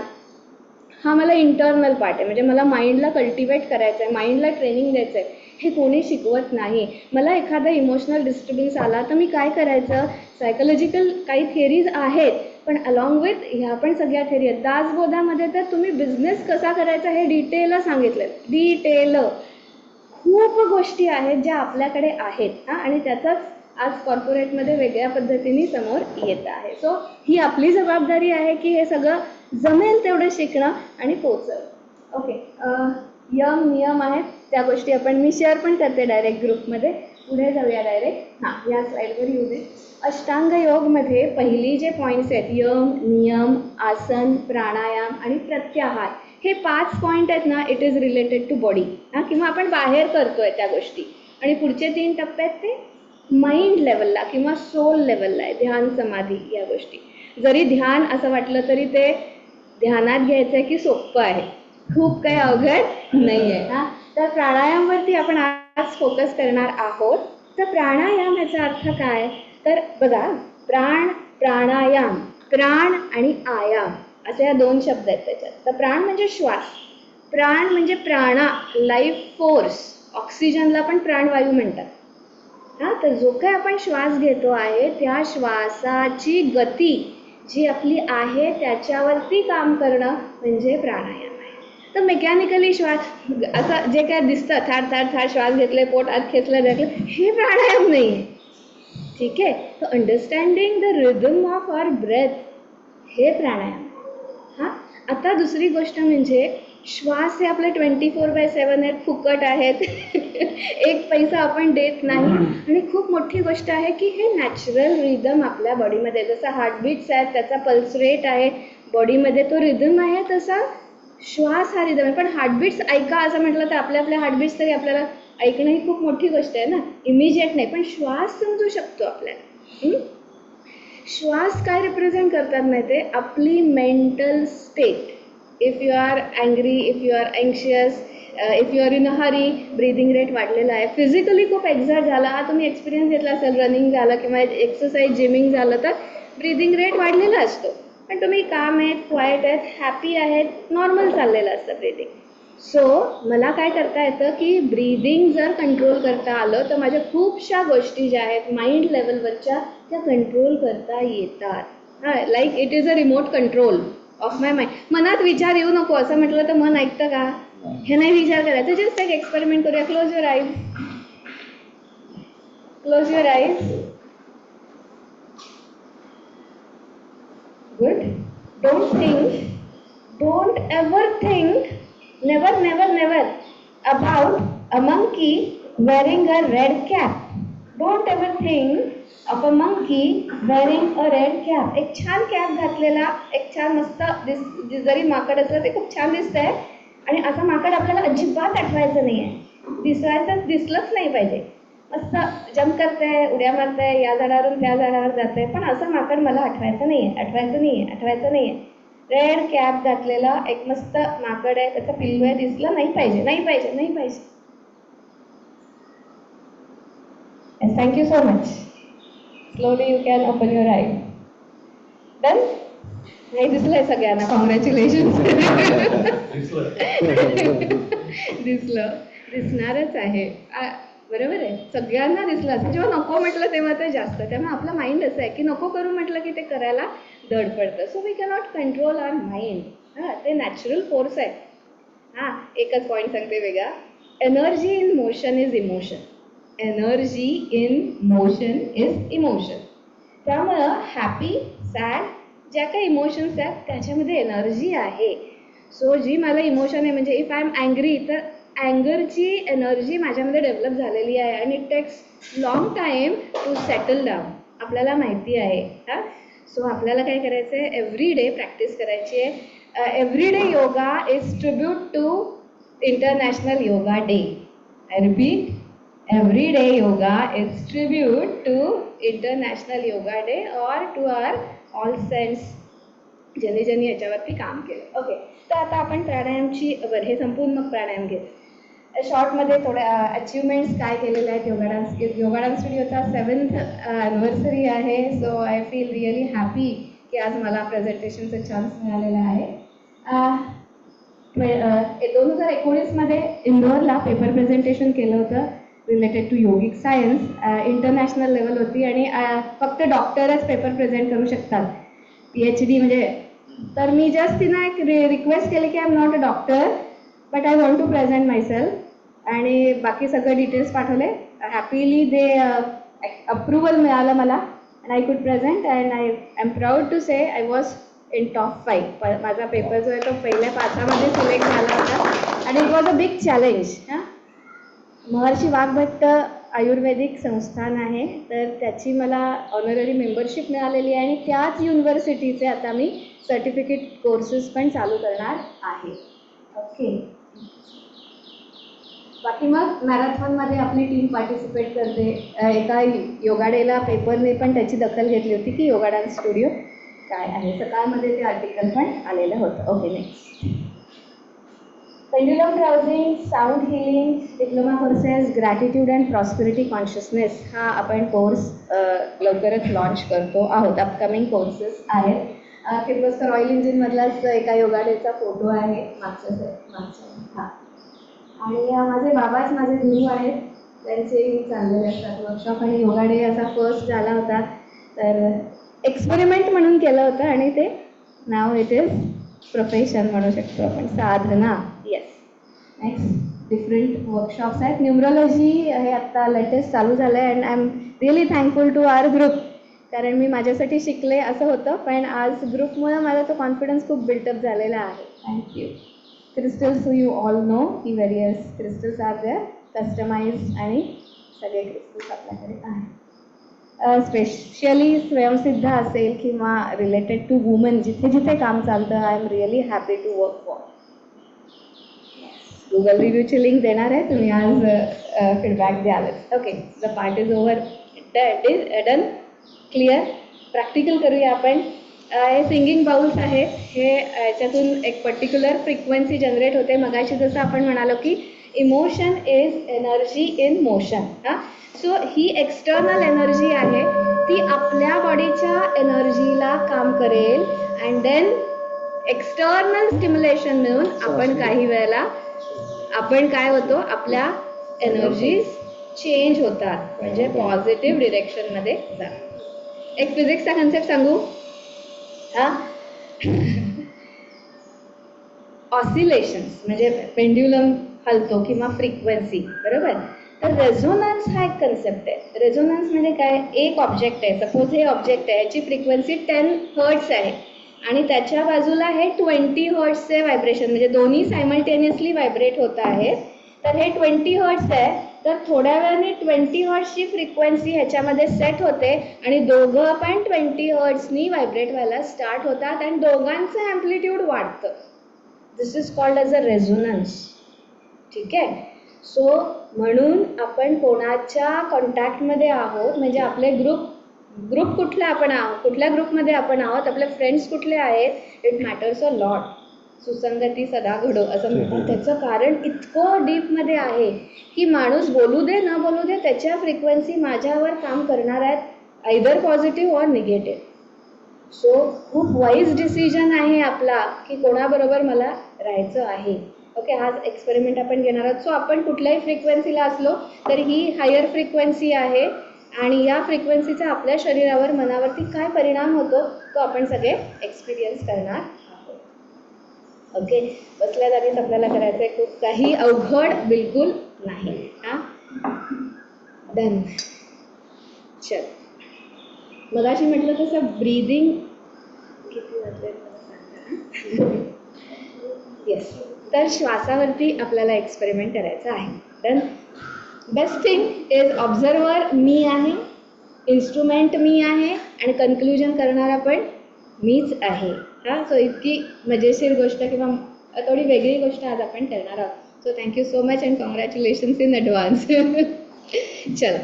हा मला इंटरनल पार्ट आहे, म्हणजे मला माइंडला कल्टिवेट करायचं आहे, माइंडला ट्रेनिंग द्यायचं आहे. हे कोणी शिकवत नाही. मला एखादा इमोशनल डिस्टर्बन्स आला तर मी काय करायचं, सायकोलॉजिकल काही थिअरीज आहेत, पण अलॉंग विथ ह्या पण सगळ्या थिअरी आहेत. दासबोधामध्ये तर तुम्ही बिझनेस कसा करायचा हे डिटेल सांगितलं, डिटेल. खूप गोष्टी आहेत ज्या आपल्याकडे आहेत आणि त्याचाच आज कॉर्पोरेटमध्ये वेगळ्या पद्धतीने समोर येत आहे. सो ही आपली जबाबदारी आहे की हे सगळं जमेल तेवढं शिकणं आणि पोचवणं. ओके, यम नियम आहेत त्या गोष्टी आपण मी शेअर पण करते डायरेक्ट ग्रुपमध्ये. पुढे जाऊया डायरेक्ट. या स्लाईडवर येऊ दे. अष्टांग योगमध्ये पहिली जे पॉईंट्स आहेत, यम, नियम, आसन, प्राणायाम आणि प्रत्याहार, हे 5 पॉईंट आहेत ना, it is related to body. किंवा आपण बाहेर करतोय त्या गोष्टी. आणि पुढचे 3 टप्पे आहेत ते माइंड लेवलला किंवा सोल लेवलला आहे, ध्यान, समाधी या गोष्टी. जरी ध्यान असं वाटलं तरी ते ध्यानात घ्यायचं आहे की सोपं आहे, खूप काही अवघड नाही आहे. तर प्राणायामवरती आपण आज फोकस करणार आहोत. तर प्राणायाम याचा अर्थ काय, तर बघा, प्राणायाम, प्राण आणि आयाम असे या 2 शब्द आहेत त्याच्यात. तर प्राण म्हणजे श्वास, प्राण म्हणजे प्राणा, लाईफ फोर्स. ऑक्सिजनला पण प्राणवायू म्हणतात. तर जो काय आपण श्वास घेतो आहे त्या श्वासाची गती जी आपली आहे त्याच्यावरती काम करणं म्हणजे प्राणायाम आहे. तर मेकॅनिकली श्वास असं जे काय दिसतं, थाड थाड थाड श्वास घेतले, पोट आत खेचलं ढकलं, हे प्राणायाम नाही आहे. ठीक आहे. तर understanding the rhythm of our breath हे प्राणायाम. आता दुसरी गोष्ट म्हणजे श्वास हे आपले 24/7 आहेत, फुकट आहेत. एक पैसा आपण देत नाही. आणि खूप मोठी गोष्ट आहे की हे नॅचरल रिदम आपल्या बॉडीमध्ये, जसं हार्टबीट्स आहेत त्याचा पल्स रेट आहे बॉडीमध्ये, तो रिदम आहे, तसा श्वास हा रिदम आहे. पण हार्टबीट्स ऐका असं म्हटलं तर आपल्या हार्टबीट्स तरी आपल्याला ऐकणं ही खूप मोठी गोष्ट आहे ना, इमिजिएट नाही, पण श्वास समजू शकतो आपल्याला. श्वास काय रिप्रेझेंट करतात माहिती आहे? आपली mental state. If you are angry, if you are anxious, if you are in a hurry, breathing rate वाढलेला आहे. फिजिकली खूप एक्झर्ट झाला, हा तुम्ही एक्सपिरियन्स घेतला असेल, रनिंग झालं किंवा एक्सरसाइज जिमिंग झालं तर ब्रीदिंग रेट वाढलेला असतो. पण तुम्ही काम आहेत, क्वाईट आहेत, हॅपी आहेत, नॉर्मल चाललेलं असतं ब्रीदिंग. सो मला काय करता येतं की ब्रीदिंग जर कंट्रोल करता आलं तर माझ्या खूपशा गोष्टी ज्या आहेत माइंड लेवलवरच्या त्या कंट्रोल करता येतात. हां, like it is a remote control of my mind. मनात विचार येऊ नको असं म्हटलं तर मन ऐकतं का? हे नाही विचार करायचं. जस्ट एक एक्सपेरिमेंट करूया. Close your eyes. Close your eyes. Good. Don't ever think, never about a monkey wearing a red cap. Don't ever think of a monkey wearing a red cap. एक छान कॅप घातलेला, एक छान मस्त जरी माकड असलं ते खूप छान दिसतंय आणि असं माकड आपल्याला अजिबात आठवायचं नाही आहे. दिसलंच नाही पाहिजे. मस्त जम्प करतंय, उड्या मारतंय, या झाडावरून त्या झाडावर जातंय, पण असं माकड मला आठवायचं नाहीये. रेड कॅप घातलेला एक मस्त माकड आहे, त्याचं पिल्लू आहे, दिसलं नाही पाहिजे. Thank you so much. Slowly you can open your I. Done. नाही दिसलंय सगळ्यांना. कॉंग्रॅच्युलेशन. दिसणारच आहे. बरोबर आहे, सगळ्यांना दिसलं असतं. जेव्हा नको म्हटलं तेव्हा ते जास्त. त्यामुळे आपलं माइंड असं आहे की नको करू म्हटलं की ते करायला धड पडतं. So we cannot control our mind. हां, ते नॅचरल फोर्स आहे. हां, एकच पॉईंट सांगते वेगळा. Energy in motion is emotion. त्यामुळं हॅपी, सॅड ज्या काही इमोशन्स आहेत त्याच्यामध्ये एनर्जी आहे. सो जी मला इमोशन आहे, म्हणजे इफ आय एम अँग्री, तर अँगरची एनर्जी माझ्यामध्ये डेव्हलप झालेली आहे आणि it takes long time to settle down. आपल्याला माहिती आहे. हां, सो आपल्याला काय करायचं आहे? एव्हरी डे प्रॅक्टिस करायची आहे. Every day yoga is tribute to international yoga day. I repeat, every day yoga is tribute to international yoga day or to our all saints ज्यांनी याच्यावरती काम केलं. ओके, तर आता आपण प्राणायामची हे संपून मग प्राणायाम घेऊ. शॉर्टमध्ये थोड्या अचिव्हमेंट्स काय केलेल्या आहेत योगा डान्स स्टुडिओचा 7th ॲनिव्हर्सरी आहे. So I feel really happy की आज मला प्रेझेंटेशनचा चान्स मिळालेला आहे. 2019मध्ये इंदोरला पेपर प्रेझेंटेशन केलं होतं related to yogic science. International level होती आणि फक्त डॉक्टरच पेपर प्रेझेंट करू शकतात, PhD म्हणजे. तर मी जस्ट तिनं एक रिक्वेस्ट केली की I am not a doctor but I want to present myself, आणि बाकी सगळे डिटेल्स पाठवले. हॅपीली दे अप्रुव्हल मिळालं मला and I could present and I am proud to say I was in top 5. माझा पेपर जो आहे तो पहिल्या 5मध्ये सिलेक्ट झाला होता आणि it was a big challenge. हां, महर्षी वाघभट्ट आयुर्वेदिक संस्थान आहे, तर त्याची मला ऑनररी मेंबरशिप मिळालेली आहे आणि त्याच युनिव्हर्सिटीचे आता मी सर्टिफिकेट कोर्सेस पण चालू करणार आहे. ओके, बाकी मग मॅरेथॉनमध्ये आपली टीम पार्टिसिपेट करते. एका योगा डेला पेपरने पण त्याची दखल घेतली होती की योगा डान्स स्टुडिओ काय आहे. सकाळमध्ये ते आर्टिकल पण आलेलं होतं. Okay, next. Pendulum dowsing, sound healing, diploma courses, gratitude and prosperity consciousness हा आपण कोर्स लवकरच लॉन्च करतो आहोत. अपकमिंग कोर्सेस आहेत. किर्लोस्कर ऑइल इंजिनमधलाच एका योगा डेचा फोटो आहे मागच्या. हां, आणि माझे बाबाच माझे गुरु आहेत, त्यांचेही चाललेले असतात वर्कशॉप. आणि योगा डे असा फर्स्ट झाला होता, तर एक्सपेरिमेंट म्हणून केलं होतं आणि ते नाव इट इज प्रोफेशन म्हणू शकतो आपण, साधना. येस, नेक्स्ट डिफरंट वर्कशॉप्स आहेत. न्यूमरोलॉजी हे आत्ता लेटेस्ट चालू झालं आहे and I am really thankful to our group, कारण मी माझ्यासाठी शिकले असं होतं, पण आज ग्रुपमुळे माझा तो कॉन्फिडन्स खूप बिल्टअप झालेला आहे. Thank you. Crystals you all know की various crystals are there, customize आणि सगळे क्रिस्टल्स आपल्याकडे आहेत. स्पेशली स्वयंसिद्ध असेल किंवा रिलेटेड टू वुमन जिथे जिथे काम चालतं, I am really happy to work for. Google रिव्ह्यूची लिंक देणार आहे, तुम्ही आज फीडबॅक द्यालच. Okay, the part is over. Done. Clear. Practical करूया आपण. हे सिंगिंग बाउल्स आहेत. हे याच्यातून एक पर्टिक्युलर फ्रिक्वेन्सी जनरेट होते. मगाशी जसं आपण म्हणालो की emotion is energy in motion. हां, सो ही एक्सटर्नल एनर्जी आहे, ती आपल्या बॉडीच्या एनर्जीला काम करेल अँड देन एक्सटर्नल स्टिम्युलेशन मिळून आपण काही वेळेला आपण काय होतो, आपल्या एनर्जीज चेंज होतात, म्हणजे पॉझिटिव्ह डिरेक्शनमध्ये जातात. एक फिजिक्सचा कन्सेप्ट सांगू. हां, ऑसिलेशन्स म्हणजे पेंड्युलम हलतो किंवा फ्रिक्वेन्सी, बरोबर. तर रेझोनन्स हा एक कन्सेप्ट आहे. रेझोनन्स म्हणजे काय, एक ऑब्जेक्ट आहे, सपोज हे ऑब्जेक्ट आहे, याची फ्रिक्वेन्सी 10 हर्ट्स आहे आणि त्याच्या बाजूला हे 20 हर्ट्सचे व्हायब्रेशन, म्हणजे दोन्ही सायमल्टेनियसली व्हायब्रेट होत आहेत. तर हे 20 हर्ट्स आहे, तर थोड्या वेळाने 20 हर्ट्सची फ्रिक्वेन्सी ह्याच्यामध्ये सेट होते आणि दोघं पण 20 हर्ट्सनी व्हायब्रेट व्हायला स्टार्ट होतात आणि दोघांचं ॲम्प्लिट्यूड वाढतं. This is called as a resonance. ठीक आहे. सो म्हणून आपण कोणाच्या कॉन्टॅक्टमध्ये आहोत, म्हणजे आपले ग्रुप कुठला आपण आहोत, कुठल्या ग्रुपमध्ये आपण आहोत, आपले फ्रेंड्स कुठले आहेत, इट मॅटर्स अ लॉट. सुसंगती सदा घडो असं म्हणतात. त्याचं कारण इतकं डीपमध्ये आहे की माणूस बोलू दे न बोलू दे, त्याच्या फ्रिक्वेन्सी माझ्यावर काम करणार आहेत, either positive or negative. So खूप वाईज डिसिजन आहे आपला की कोणाबरोबर मला राहायचं आहे. ओके, हा एक्सपेरिमेंट आपण घेणार आहोत. सो आपण कुठल्याही फ्रिक्वेन्सीला असलो तर ही हायर फ्रिक्वेन्सी आहे आणि या फ्रिक्वेन्सीचा आपल्या शरीरावर, मनावरती काय परिणाम होतो तो आपण सगळे एक्सपिरियन्स करणार आहोत. ओके, बसल्या जागीच आपल्याला करायचं आहे, खूप काही अवघड बिलकुल नाही. हां, डन. चल, मगाशी म्हटलं तसं ब्रीदिंग किती वाजले येस. तर श्वासावरती आपल्याला एक्सपेरिमेंट करायचं आहे. Done. Best thing is observer मी आहे, इन्स्ट्रुमेंट मी आहे आणि कन्क्लुजन करणारा पण मीच आहे. हां, सो इतकी मजेशीर गोष्ट किंवा थोडी वेगळी गोष्ट आज आपण करणार आहोत. So thank you so much and congratulations in advance. चला,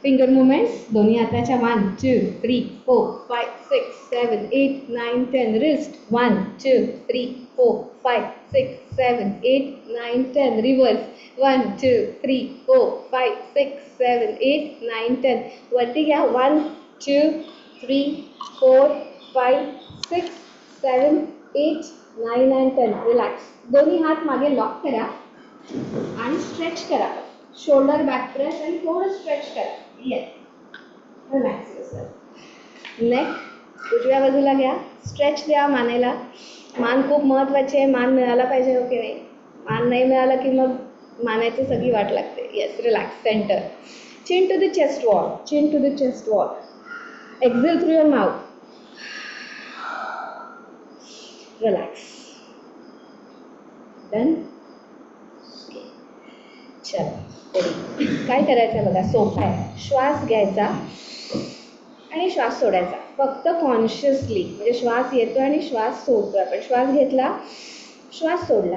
फिंगर मुवमेंट्स, दोन्ही हाताच्या 1 2 3 4 5 6 7 8 9 10. रिस्ट 1 2 3 4 5 6 7 8 9 10. रिव्हर्स 1 2 3 4 5 6 7 8 9 10. वरती घ्या 1 2 3 4 5 6 7 8 9 and 10. रिलॅक्स. दोन्ही हात मागे लॉक करा आणि स्ट्रेच करा. शोल्डर बॅक प्रेस आणि थोडं स्ट्रेच करा. Yes, relax. नेक उजव्या बाजूला घ्या, स्ट्रेच द्या मानेला. मान खूप महत्त्वाची आहे, मान मिळाला पाहिजे. हो की नाही, मान नाही मिळाला की मग मानेची सगळी वाट लागते. Yes, relax. Centre. Chin to the chest wall, chin to the chest wall. Exhale through your mouth. Relax. Done. चला, काय करायचं बघा, सोपं आहे. श्वास घ्यायचा आणि श्वास सोडायचा, फक्त कॉन्शियसली. म्हणजे श्वास येतो आणि श्वास सोडतो. आपण श्वास घेतला, श्वास सोडला.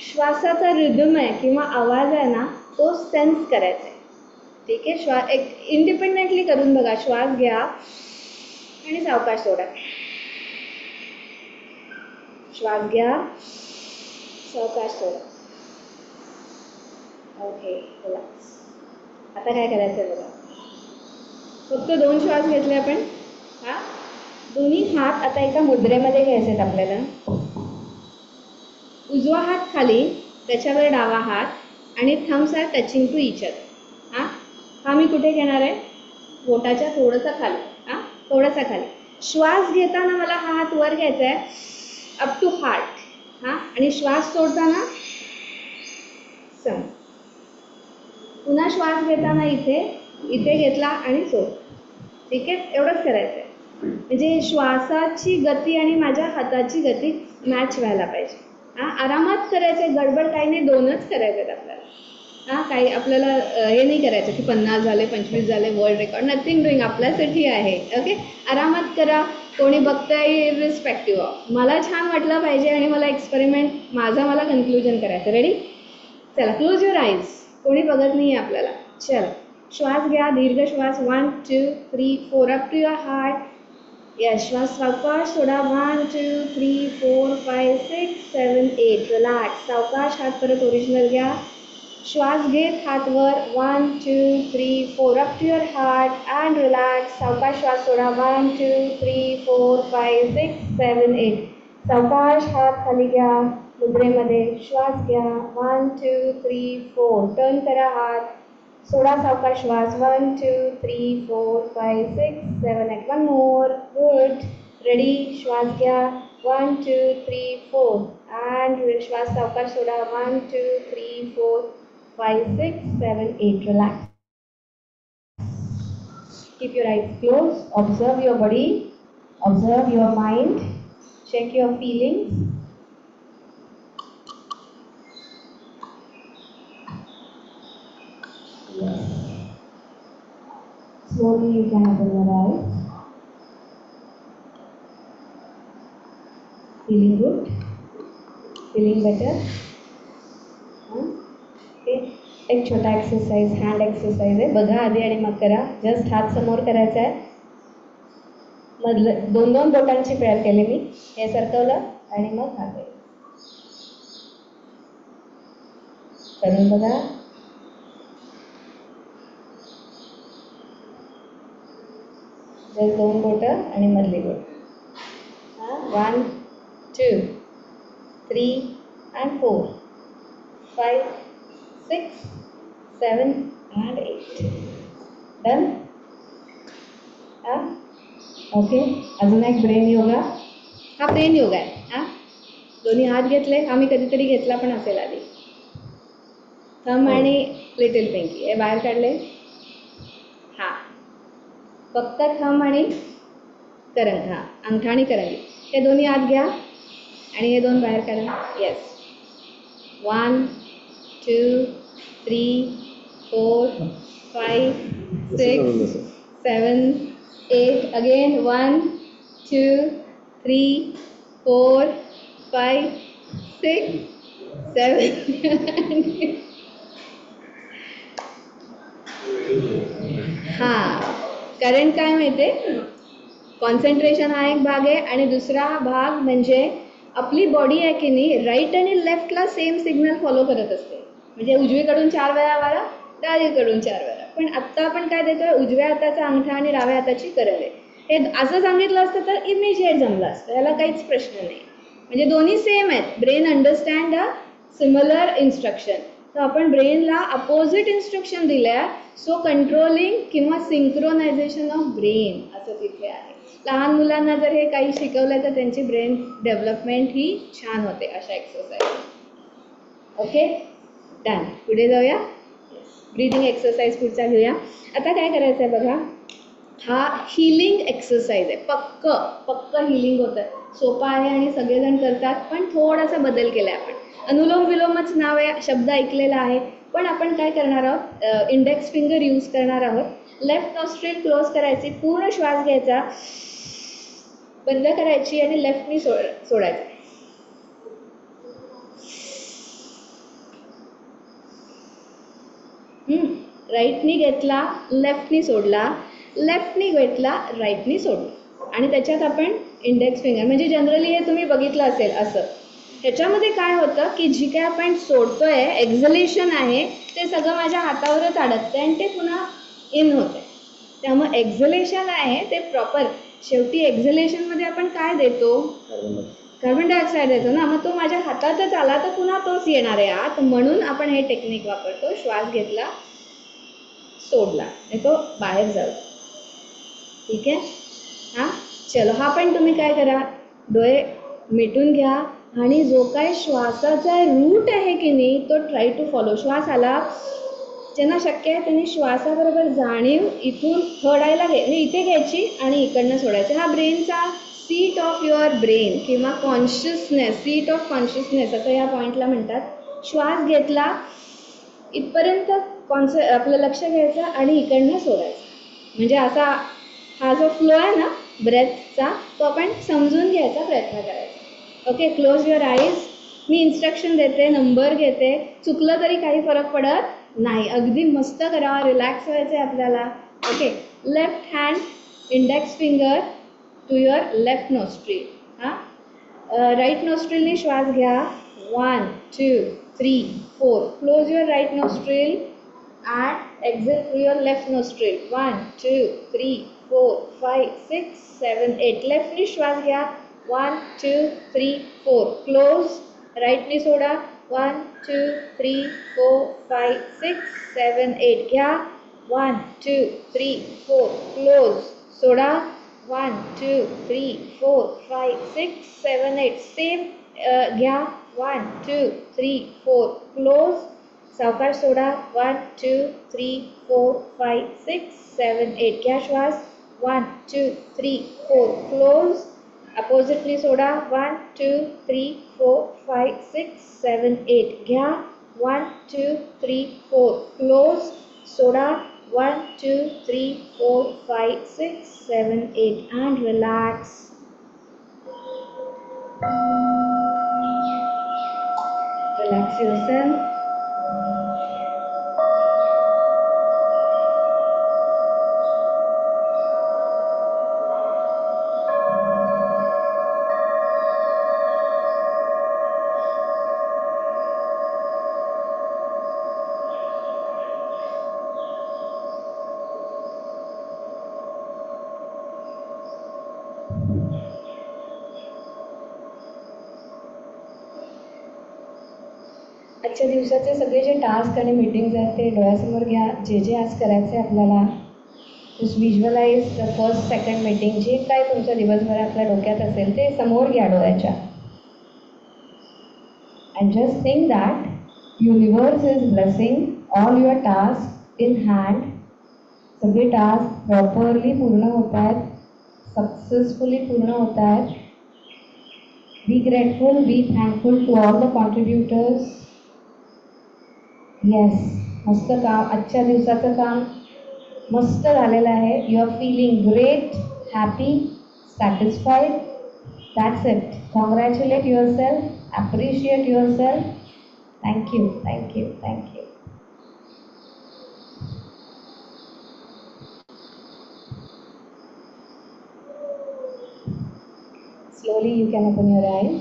श्वासाचा रिदम आहे किंवा आवाज आहे ना, तो सेन्स करायचा आहे. ठीक आहे. श्वास एक इंडिपेंडेंटली करून बघा. श्वास घ्या आणि सावकाश सोडा. श्वास घ्या, सावकाश सोडा. Okay, relax. आता काय करायचं आहे बघा, फक्त 2 श्वास घेतले आपण. हां, दोन्ही हात आता एका मुद्रेमध्ये घ्यायचे आहेत आपल्याला. उजवा हात खाली, त्याच्यावर डावा हात आणि thumbs are touching to each other. हां, हा मी कुठे घेणार आहे, बोटाच्या थोडंसं खाली. हां, थोडासा खाली. श्वास घेताना मला हा हात वर घ्यायचा आहे, अप टू हार्ट. हां, आणि श्वास सोडताना सम. पुन्हा श्वास घेताना इथे घेतला आणि सोड. ठीक आहे, एवढंच करायचं आहे. म्हणजे श्वासाची गती आणि माझ्या हाताची गती मॅच व्हायला पाहिजे. हां, आरामात करायचं आहे, गडबड काही नाही. 2च करायचे आहेत आपल्याला. हां, काही आपल्याला हे नाही करायचं की 50 झाले 25 झाले वर्ल्ड रेकॉर्ड. नथिंग डुईंग, आपल्यासाठी आहे. ओके, आरामात करा. कोणी बघतंय इरिस्पेक्टिव्ह ऑफ. मला छान वाटलं पाहिजे आणि मला एक्सपेरिमेंट मला कन्क्लुजन करायचं. रेडी? चला, क्लोज युअर आईज. कोणी बघत नाही आहे आपल्याला. चला, श्वास घ्या, दीर्घ श्वास. 1 2 3 4 up to your heart. Yes, श्वास सावकाश सोडा. 1 2 3 4 5 6 7 8. रिलॅक्स. सावकाश हात परत ओरिजिनल घ्या. श्वास घेत हात वर. 1 2 3 4 up to your heart and relax. सावकाश श्वास सोडा. 1 2 3 4 5 6 7 8. सावकाश हात खाली घ्या मुद्रेमध्ये. श्वास घ्या. 1 2 3 4. टर्न करा हात. सोडा सावकाश श्वास. 1 2 3 4 5 6 7 8. 1 मोर. गुड. रेडी? श्वास घ्या. 1 2 3 4 अँड श्वास सावकाश सोडा. 1 2 3 4 5 6 7 8. Relax. Keep your eyes closed. Observe your body. Observe your mind. Check your feelings. Yes. Slowly you can open your eyes. Feeling good? Feeling better? एक छोटा एक्सरसाइज, हँड एक्सरसाइज आहे. बघा आधी आणि मग करा. जस्ट हात समोर करायचा आहे. मधलं 2 बोटांची पेअर केली मी. हे सरकवलं आणि मग हात आहे करून बघा. जस्ट 2 बोटं आणि मधली बोट. 1 2 3 and 4 5 6 7 and 8. डन? ओके. अजून एक ब्रेन योगा. हा ब्रेन योगा आहे. दोन्ही हात घेतले. आम्ही कधीतरी घेतला पण असेल आधी. थंब आणि लिटिल पिंकी हे बाहेर काढले. हां, फक्त थंब आणि करंग. हां, अंगठा आणि करंगी हे दोन्ही हात घ्या आणि हे 2 बाहेर काढा. येस. 1 2 3 4 5 6 7 8. Again 1 2 3 4 5 6 7 हां, कारण काय माहिती आहे, कॉन्सन्ट्रेशन हा एक भाग आहे आणि दुसरा भाग म्हणजे आपली बॉडी आहे की नाही, राईट आणि लेफ्टला सेम सिग्नल फॉलो करत असते. म्हणजे उजवीकडून 4 वेळा वारा, डावीकडून 4 वेळा. पण आत्ता आपण काय देतोय, उजव्या हाताचा अंगठा आणि डाव्या हाताची करंग आहे. हे असं सांगितलं असतं तर इमिजिएट जमलं असतं, याला काहीच प्रश्न नाही. म्हणजे दोन्ही सेम आहेत. Brain understand a similar instruction. तर आपण ब्रेनला अपोजिट इन्स्ट्रक्शन दिल्या. सो कंट्रोलिंग किंवा सिंक्रोनायझेशन ऑफ ब्रेन असं तिथे आहे. लहान मुलांना जर हे काही शिकवलं तर त्यांची ब्रेन डेव्हलपमेंट ही छान होते अशा एक्सरसाइज. Okay, done. पुढे जाऊया. ब्रीदिंग एक्सरसाइज पुढचा घेऊया. आता काय करायचं आहे बघा, हा हिलिंग एक्सरसाइज आहे. पक्क हिलिंग होतं. सोपा आहे आणि सगळेजण करतात, पण थोडासा बदल केला आहे आपण. अनुलोम विलोमच नाव आहे, शब्द ऐकलेला आहे. पण आपण काय करणार आहोत, इंडेक्स फिंगर यूज करणार आहोत. लेफ्ट नॉस्ट्रिल क्लोज करायची, पूर्ण श्वास घ्यायचा, बंद करायची आणि लेफ्टनी सोडायचं. राईटनी घेतला, लेफ्टनी सोडला, लेफ्टनी घेतला, राईटनी सोडला. आणि त्याच्यात आपण इंडेक्स फिंगर, म्हणजे जनरली हे तुम्ही बघितलं असेल असं. ह्याच्यामध्ये काय होतं की जी काय आपण सोडतोय, एक्झलेशन आहे, ते सगळं माझ्या हातावरच अडकतं आणि ते पुन्हा इन होते. त्यामुळे एक्झलेशन आहे ते प्रॉपर. शेवटी एक्झलेशनमध्ये आपण काय देतो, कार्बन डायऑक्साईड देतो ना. मग तो माझ्या हातातच आला तर पुन्हा तोच येणार आहे आत. म्हणून आपण हे टेक्निक वापरतो. श्वास घेतला, सोडला, तो बाहेर जाऊ. ठीक आहे. हां, चलो. हा पण तुम्ही काय करा, डोळे मिटून घ्या आणि जो काय श्वासाचा रूट आहे की नाही तो ट्राय टू फॉलो. श्वास आला, ज्यांना शक्य आहे त्यांनी श्वासाबरोबर जाणीव इथून थोडायला इथे घ्यायची आणि इकडनं सोडायचं. हा ब्रेनचा सीट ऑफ युअर ब्रेन किंवा कॉन्शियसनेस, सीट ऑफ कॉन्शियसनेस असं या पॉईंटला म्हणतात. श्वास घेतला, इथपर्यंत आपलं लक्ष घ्यायचं आणि इकडनं सोडायचं. म्हणजे असा हा जो फ्लो आहे ना, ब्रेथचा तो आपण समजून घ्यायचा प्रयत्न करायचा. Okay, close your eyes. Me instruction देते, नंबर घेते, चुकलं तरी काही फरक पडत नाही. अगदी मस्त करा, रिलॅक्स व्हायचं आहे आपल्याला. Okay, left hand index finger to your left nostril. Right नोस्ट्रिलने श्वास घ्या. 1 2 3 4. Close your right nostril and exit through your left nostril. 1 2 3 4 5 6 7 8. Left नी श्वास घ्या. 1 2 3 4. क्लोज. राईट नी सोडा. 1 2 3 4 5 6 7 8. घ्या. 1 2 3 4. क्लोज. सोडा. 1 2 3 4 5 6 7 8. सेम घ्या. 1 2 3 4. क्लोज. सावकाश सोडा. 1 2 3 4 5 6 7 8. घ्या श्वास. 1 2 3 4. क्लोज. अपोजिटली सोडा. 1 2 3 4 5 6 7 8. घ्या. 1 2 3 4. Close. Soda. 1 2 3 4 5 6 7 8. and relax. Relax yourself. आजच्या दिवसाचे सगळे जे टास्क आणि मीटिंग्स आहेत ते डोळ्यासमोर घ्या. जे जे आज करायचे आपल्याला, just visualise the first second meeting. जे काय तुमच्या दिवसभरातल्या डोक्यात असेल ते समोर घ्या डोळ्याच्या. And just think that universe is blessing all your task in hand. सगळे टास्क प्रॉपरली पूर्ण होत आहेत, सक्सेसफुली पूर्ण होत आहेत. Be grateful, be thankful to all the contributors. Yes, मस्त काम. आजच्या दिवसाचं काम मस्त झालेलं आहे. You are feeling great, happy, satisfied. That's it. Congratulate yourself, appreciate yourself. Thank you, thank you, thank you. Slowly you can open your eyes.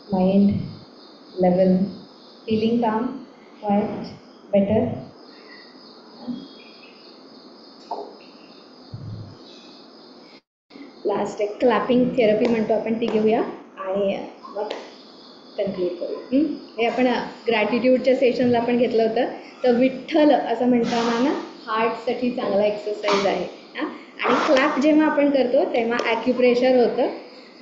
Mind level, feeling calm, quiet, better. Last एक clapping therapy म्हणतो आपण, ती घेऊया आणि मग conclude करू. हे आपण ग्रॅटिट्यूडच्या सेशनला पण घेतलं होतं. तर विठ्ठल असं म्हणताना ना हार्टसाठी चांगला एक्सरसाइज आहे. आणि क्लॅप जेव्हा आपण करतो तेव्हा ॲक्युप्रेशर होतं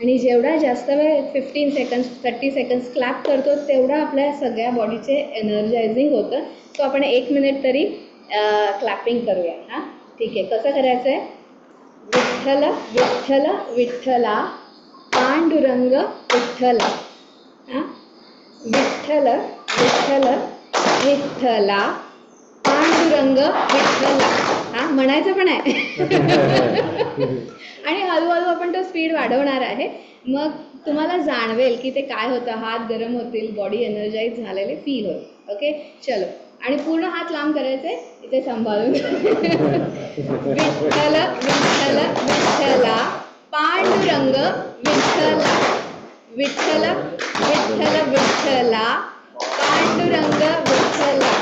आणि जेवढा जास्त वेळ 15 सेकंड्स 30 सेकंड्स क्लॅप करतो तेवढं आपल्या सगळ्या बॉडीचे एनर्जायझिंग होतं. सो आपण 1 मिनिट तरी क्लॅपिंग करूया. हां, ठीक आहे. कसं करायचं आहे? विठ्ठल विठ्ठल विठ्ठला पांडुरंग विठ्ठला. विठ्ठल विठ्ठल विठ्ठला पांडुरंग विठ्ठला. हां, म्हणायचं पण आहे. आणि हळूहळू आपण तो स्पीड वाढवणार आहे. मग तुम्हाला जाणवेल की ते काय होतं. हात गरम होतील, बॉडी एनर्जाइज झालेले फील होईल. ओके, चलो. आणि पूर्ण हात लांब करायचे, इथे सांभाळून. विठ्ठल विठ्ठल विठ्ठला पांडुरंग विठ्ठला. विठ्ठल विठ्ठल विठ्ठला पांडुरंग विठ्ठला.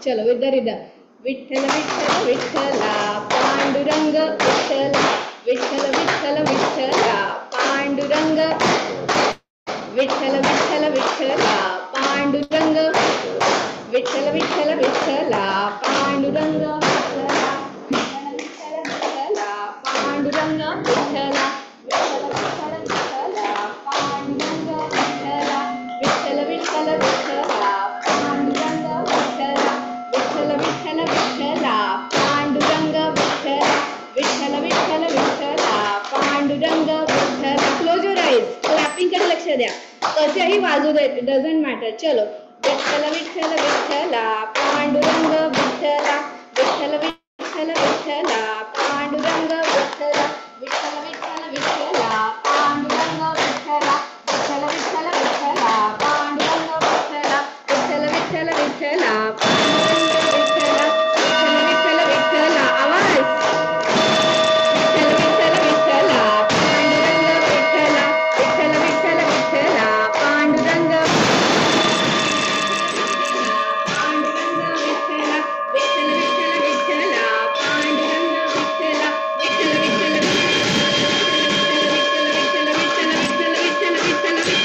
चलो with the rhythm. Vitthal Vitthal Vitthala Panduranga Vitthala. Vitthal Vitthal Vitthala Panduranga. Vitthal Vitthal Vitthala Panduranga. Vitthal Vitthal Vitthala Panduranga Vitthala. Vitthal Vitthal Vitthala Panduranga Vitthala. Vitthal Vitthal Vitthala Panduranga Vitthala. Vitthal Vitthal Vitthala Panduranga Vitthala. Vitthal Vitthal Vitthala Panduranga Vitthala. Vitthal Vitthal Vitthala Panduranga Vitthala. Close your eyes. क्लॅपिंगकडे लक्ष द्या. कसेही वाजू देत, डझंट मॅटर. चलो. विठ्ठल विठ्ठल विठ्ठला पांडुरंग विठ्ठला विठ्ठल विठ्ठल विठ्ठला पांडुरंग विठ्ठला विठ्ठल विठ्ठल विठ्ठला पांडुरंग विठ्ठला विठ्ठल विठ्ठल विठ्ठला पांडुरंग विठ्ठला विठ्ठल विठ्ठल विठ्ठला पांडुरंग विठ्ठला विठ्ठल विठ्ठल विठ्ठला आवाज Vitthal Vitthal Vitthala Panduranga Vitthala Vitthal Vitthal Vitthala Panduranga Panduranga Vitthala Vitthal Vitthal Vitthala Panduranga Vitthala Vitthal Vitthal Vitthal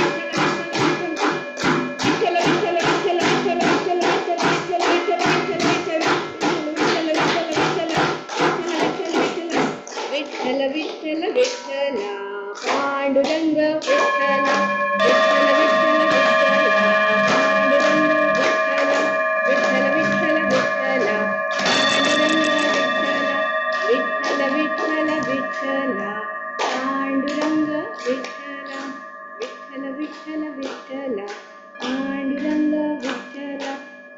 Vitthal Vitthala Panduranga Vitthala Vitthal Vitthal Vitthala Panduranga Vitthala Vitthal Vitthal Vitthala Panduranga Vitthala Vitthal Vitthal Vitthala Panduranga Vitthala Vitthal Vitthal Vitthala Panduranga Vitthala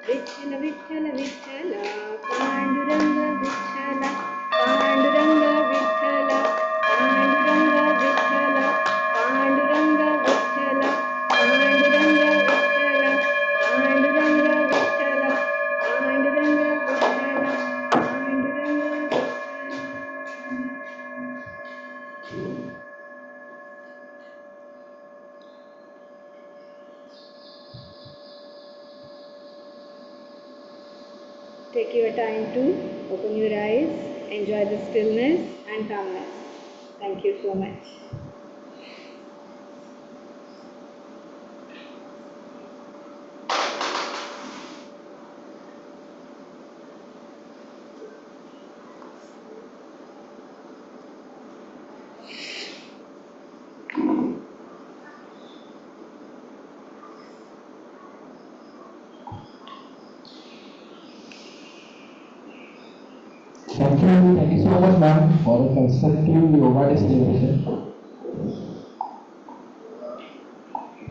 Vitthal Vitthal Vitthala Panduranga Vitthala Panduranga Vitthala Panduranga Vitthala Panduranga Vitthala Panduranga Vitthala Panduranga Vitthala Panduranga Vitthala Panduranga Take your time to open your eyes, enjoy the stillness and calmness. Thank you so much. Thank you so much, ma'am, for a constructive yoga day celebration.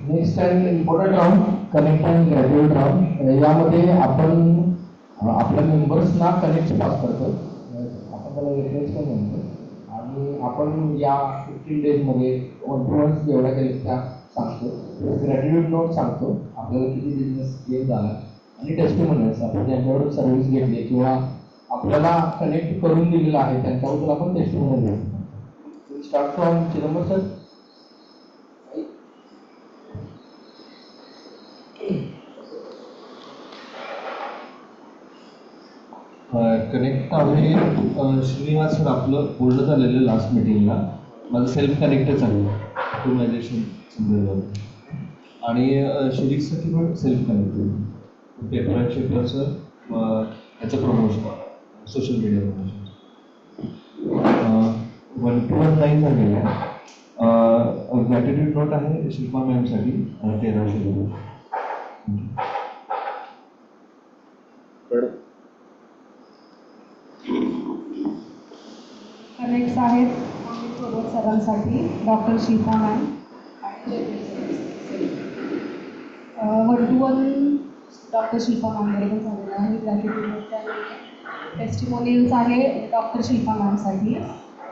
Next time, important round, connect and graduate round. यामध्ये आपण आपल्या मेंबर्सना connect pass करतो, आपण त्याला reference पण म्हणतो आणि आपण या 15 डेजमध्ये वन जेवढ्या केल्या त्या सांगतो, ग्रॅज्युएट नोट सांगतो, आपल्याला किती बिझनेस गेम झाला आणि टेस्टिमोनियल्स आपण ज्यांच्याकडून सर्व्हिस घेतली किंवा आपल्याला कनेक्ट करून दिलेलं आहे त्यांच्याबद्दल आपण टेस्टिमोनियल देऊ. Start from Chidambar sir. Connect आहे श्रीनिवास सर आपलं बोलणं झालेलं लास्ट मीटिंगला माझं सेल्फ कनेक्टच आहे ऑटोमायझेशन संदर्भात आणि शिरीकसाठी पण सेल्फ कनेक्टेड पेपर शेकरचं याचं प्रमोशन सोशल मीडिया प्रमोशन 1-1 नाही झालेलं आहे. ग्रॅटिट्यूड नोट आहे शिल्पा मॅमसाठी 1300 रुपये. कनेक्ट्स आहेत अमित सरांसाठी doctor Shilpa ma'am. 1-1 doctor Shilpa ma'am बरोबर झालेलं आहे. ग्रॅज्युएट टेस्टिमोनियल्स आहे डॉक्टर शिल्पा मॅमसाठी.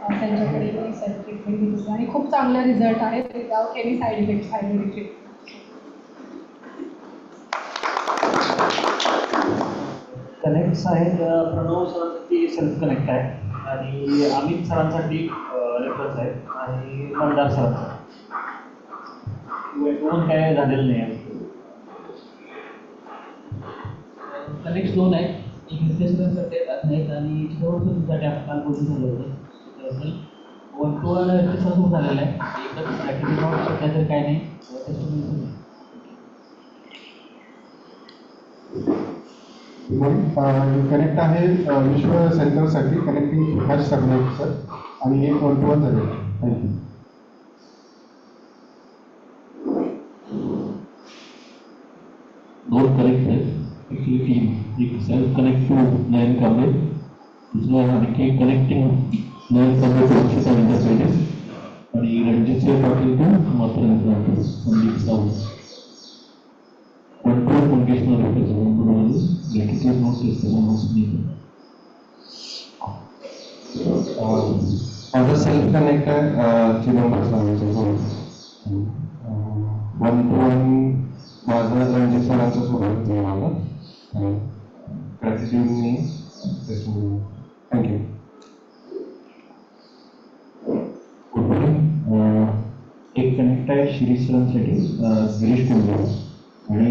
त्यांच्याकडे मी सेल्फ ट्रीटमेंट घेतली आणि खूप चांगला रिझल्ट आहे विदाउट एनी साईड इफेक्ट आयुर्वेदिक. कनेक्ट्स आहेत प्रणव सरांसाठी सेल्फ कनेक्ट आहे आणि अमित सरांसाठी रेफरन्स आहे आणि मंदार सरांचा दोन काय झालेलं नाही आहे. कनेक्ट 2 आहेत, एक विश्लेषणासाठी आहेत आणि चित्रपटासाठी आपण काल बोलून झालं होतं. 1-1 सुरू झालेलं आहे. एकच ॲक्टिव्हिटी नोट सध्या तर काय नाही. कनेक्ट आहे विश्व सेंटरसाठी कनेक्टिंग सुभाष सरनाईक सर आणि एक 1-1 झाले. थँक्यू. दोन कनेक्ट आहेत ॲक्च्युली टीम. एक सेल्फ कनेक्ट टू नयन कांबळे, दुसरं आणखी कनेक्टिंग नयन कांबळे प्रोडक्शन इंडस्ट्रीज आणि रणजित सिंह पाटील टू मात्र Sandeep Sawant. 1 Funkational representative gratitude note is the most needed. माझा सेल्फ कनेक्ट आहे चिदंबर सरांच्या वन टू वन माझं रणजित सरांचं सोबत मला ग्रॅटिट्यूड मी थँक्यू. Good morning. एक कनेक्ट आहे श्री सरांसाठी गिरीश कुंभार आणि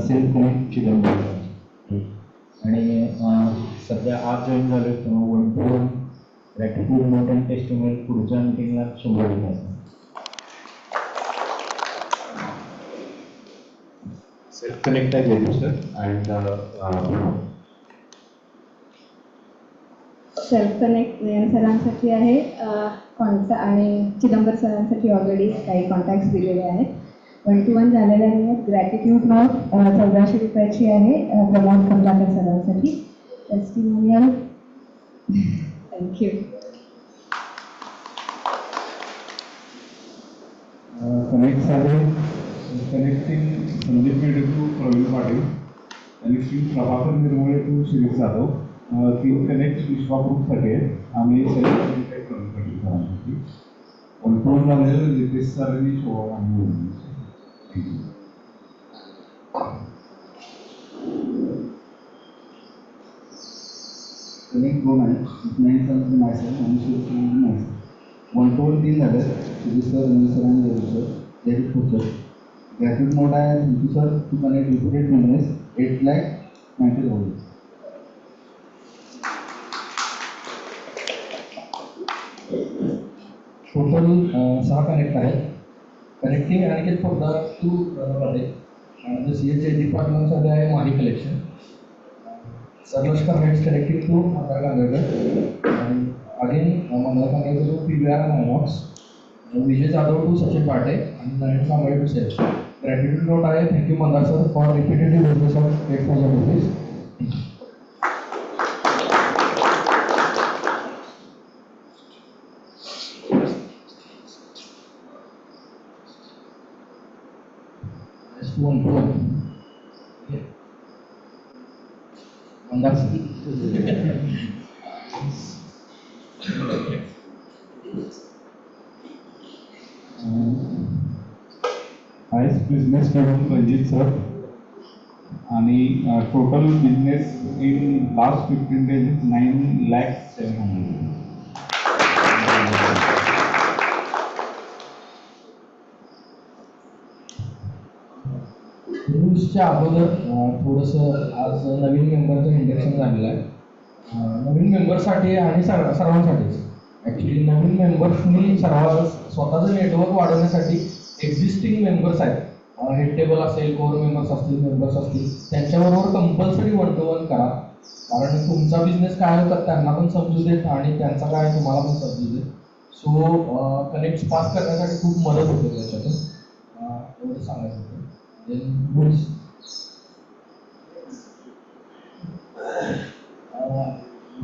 सेल्फ कनेक्ट चिदंबर आणि सध्या आज जॉईन झालो तेव्हा 1 to 1 gratitude note and testimonial पुढच्या मीटिंगला 100 सेल्फ कनेक्ट आहे Jaydeep sir and self connect Nayan सरांसाठी आहे आणि चिदंबर सरांसाठी ऑलरेडी काही कॉन्टॅक्ट्स दिलेले आहेत. 1 to 1 झालेले आहेत. ग्रॅटिट्यूड नोट 1400 रुपयाची आहे प्रमोद खंडाकर सरांसाठी. Testimonial thank you. कनेक्ट आहे connecting Sandeep Medhe to Pravin Patil, connecting Prabhakar Nirmale to Shirish Jadhav, 3 connect विश्वापूरसाठी आम्ही सेल्फ कनेक्ट प्रवीण पाटील सरांसाठी. 1 to 1 झालेलं नितेश सरांनी शोभा आम्ही कनेक्ट 2 आहे 9 सरांचं मायसेल्फ आणि शिवसरांचं मायसेल्फ. 1 to 1 3 झाले शिरीष सर रमेश सर आणि जयदीप सर. जयदीप पुढचं ग्रॅटिट्यूड नोट आहे thank you sir to connect reported business 8,90,000. Total 6 connect आहेत. Connecting Aniket Poddar to Ranpate, CH Jaydeep पाटलांसाठी आहे Mahi collection. Sarlashkar nets connecting to Mangal Kandalkar आणि again Mangal Kandalkar to PVR and INOX. Vijay Jadhav to Sachin Pate आणि Nayan Kamble to self. Gratitude note आहे thank you Mandar sir for repetitive business of 8,000 rupees. One to one. Mandar eyes business कडून Ranjit sir आणि total business in last 15 days 9,07,000. रूल्सच्या अगोदर थोडंसं आज नवीन मेंबरचं induction झालेलं आहे. नवीन मेंबरसाठी आणि सर्वांसाठीच ॲक्च्युली नवीन मेंबर्सनी स्वतःचं नेटवर्क वाढवण्यासाठी एक्झिस्टिंग मेंबर्स आहेत, हेड टेबल असेल, कोर मेंबर्स असतील, मेंबर्स असतील, त्यांच्याबरोबर कंपल्सरी 1 to 1 करा. कारण तुमचा बिझनेस काय होतात त्यांना पण समजू देत आणि त्यांचा काय तुम्हाला पण समजू देत. सो कनेक्ट पास करण्यासाठी खूप मदत होते त्याच्यातून. एवढं सांगायचं होतं. रूल्स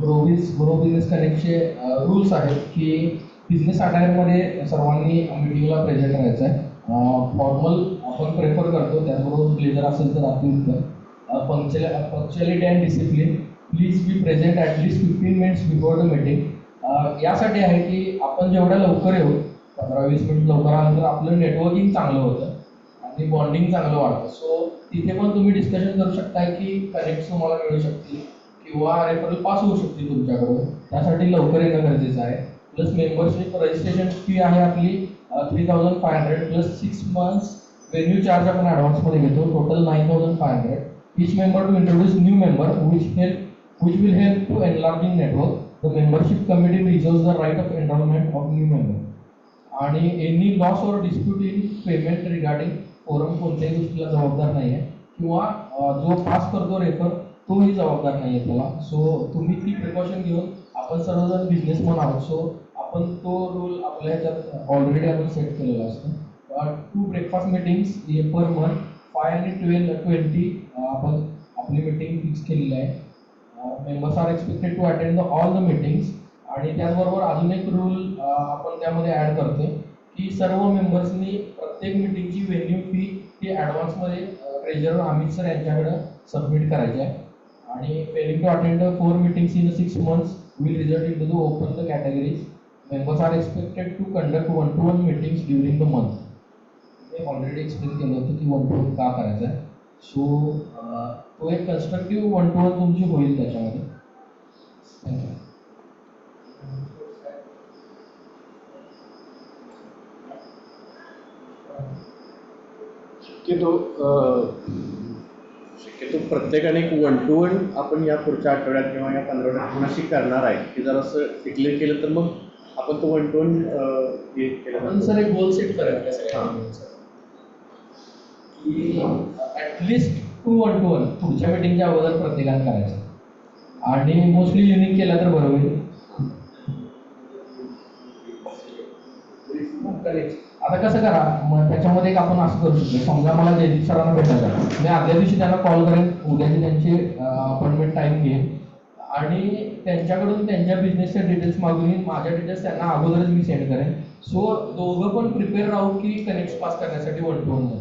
ग्रो बिझनेस कनेक्टचे रूल्स आहेत की बिझनेस अटायरमध्ये सर्वांनी मीटिंगला प्रेझेंट राहायचं आहे. फॉर्मल आपण प्रेफर करतो, त्याचबरोबर ब्लेझर असेल तर अतिउत्तम. Punctuality and discipline, please be present at least 15 minutes before the meeting. यासाठी आहे की आपण जेवढ्या लवकर येऊ 15-20 मिनिट लवकर आल्यानंतर आपलं नेटवर्किंग चांगलं होतं आणि बॉन्डिंग चांगलं वाढतं. सो तिथे पण तुम्ही डिस्कशन करू शकता की कनेक्ट तुम्हाला मिळू शकतील किंवा रेफरल पास होऊ शकतील तुमच्याकडून. त्यासाठी लवकर येणं गरजेचं आहे. प्लस मेंबरशिप रजिस्ट्रेशन फी आहे आपली 3,500 प्लस 6 months व्हेन्यू चार्ज आपण ॲडव्हान्समध्ये घेतो, total 9,500. Each member to introduce new member which will help to enlarging network. The membership committee reserves the right of enrollment of new member. आणि any loss or dispute in payment regarding forum कोणत्याही गोष्टीला जबाबदार नाही आहे किंवा जो pass करतो refer तोही जबाबदार नाही आहे त्याला. सो तुम्ही ती प्रिकॉशन घेऊन आपण सर्वजण बिझनेसमन आहोत. सो आपण तो रूल आपल्या ह्याच्यात ऑलरेडी आपण सेट केलेला असतो. 2 ब्रेकफास्ट मीटिंग्स पर मंथ 5 आणि 20 आपण आपली मीटिंग फिक्स केलेली आहे. Members are expected to attend all the meetings. आणि त्याचबरोबर अजून एक रूल आपण त्यामध्ये ॲड करतो की सर्व मेंबर्सनी प्रत्येक मीटिंगची व्हेन्यू फी ही ॲडव्हान्समध्ये ट्रेझरर अमित सर यांच्याकडे सबमिट करायची आहे. आणि failing to attend 4 meetings in 6 months will result into the open the categories. Members are expected to conduct 1-to-1 meetings during the month. Me already explain केलं होतं की 1-to-1 का करायचं आहे. सो तो एक कन्स्ट्रक्टिव्ह 1-to-1 तुमची होईल त्याच्यामध्ये. थँक्यू. शक्यतो प्रत्येकाने एक 1-to-1 आपण या पुढच्या आठवड्यात किंवा या 15 आठवड्यात कोणाशी करणार आहे की जर असं डिक्लेअर केलं तर मग आपण तो 1-to-1 हे केलं. आपण सर एक गोल सेट करायचा सगळ्यांना की ॲटलिस्ट 2 1-to-1 पुढच्या मीटिंगच्या अगोदर प्रत्येकाने करायचं. आणि मोस्टली युनिक केला तर बरं होईल. आता कसं करा मग त्याच्यामध्ये एक आपण असं करू शकतो. समजा मला जयदीप सरांना भेटायचं आहे, मी आदल्या दिवशी त्यांना कॉल करेन, उद्याची त्यांची अपॉइंटमेंट टाईम घेईन आणि त्यांच्याकडून त्यांच्या बिझनेसच्या डिटेल्स मागून येईन. माझ्या डिटेल्स त्यांना अगोदरच मी सेंड करेन. सो दोघं पण प्रिपेअर राहू की कनेक्ट पास करण्यासाठी 1-to-1 मध्ये.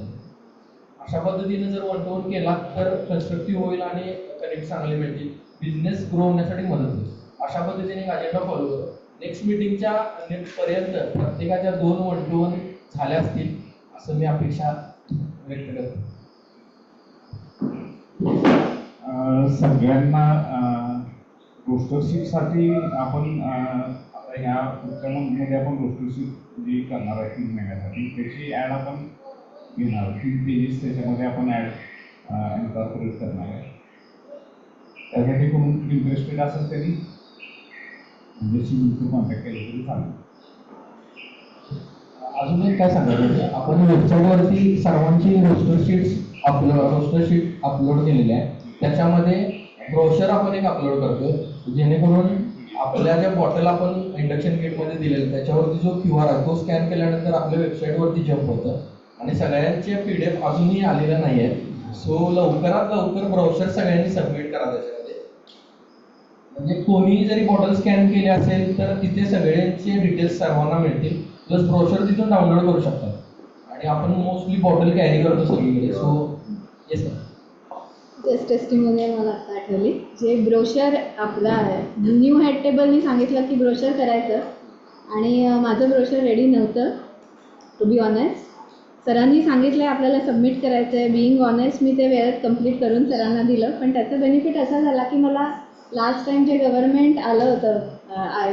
अशा पद्धतीने जर 1-to-1 केला तर कन्स्ट्रक्टिव्ह होईल आणि कनेक्ट चांगले मिळतील, बिझनेस ग्रो होण्यासाठी मदत होईल. अशा पद्धतीने एक अजेंडा फॉलो करू. नेक्स्ट मीटिंगच्या पर्यंत प्रत्येकाच्या 2 1-to-1 झाल्या असतील असं मी अपेक्षा व्यक्त करतो. सगळ्यांना रोस्टरशिपसाठी आपण आता ह्या पुढच्या मंथमध्ये आपण रोस्टरशिप जी करणार आहे 3 महिन्यासाठी त्याची ॲड आपण घेणार. 3 पेजेस त्याच्यामध्ये आपण ॲड इन्कॉर्पोरेट करणार आहे. त्यासाठी कोण इंटरेस्टेड असेल त्यांनी म्हणजे कॉन्टॅक्ट केलं तरी चालेल. अजून एक काय सांगायचं, आपण वेबसाईटवरती सर्वांची रोस्टर शीट अपलोड केलेली आहे. त्याच्यामध्ये ब्रोशर आपण एक अपलोड करतो जेणेकरून आपल्या ज्या बॉटल आपण इंडक्शन किटमध्ये दिलेलं त्याच्यावरती जो QR आहे तो स्कॅन केल्यानंतर आपल्या वेबसाईटवरती जम्प होतं आणि सगळ्यांचे PDF अजूनही आलेल्या नाही आहेत. सो लवकरात लवकर ब्रोशर सगळ्यांनी सबमिट करा त्याच्यामध्ये. म्हणजे कोणीही जरी बॉटल स्कॅन केली असेल तर तिथे सगळ्यांचे डिटेल्स सर्वांना मिळतील. प्लस ब्रोशर तिथून डाउनलोड करू शकतात आणि आपण मोस्टली बॉटल कॅरी करतो सगळीकडे. So yes sir. जस्ट टेस्टिंगमध्ये मला आता आठवली जे ब्रोशर आपला न्यू हेड टेबलनी सांगितलं की ब्रोशर करायचं आणि माझं ब्रोशर रेडी नव्हतं टू बी ऑनेस्ट. सरांनी सांगितलं आहे आपल्याला सबमिट करायचं आहे. बिईंग ऑनेस्ट मी ते वेळेत कंप्लीट करून सरांना दिलं. पण त्याचा बेनिफिट असा झाला की मला लास्ट टाइम जे गव्हर्नमेंट आलं होतं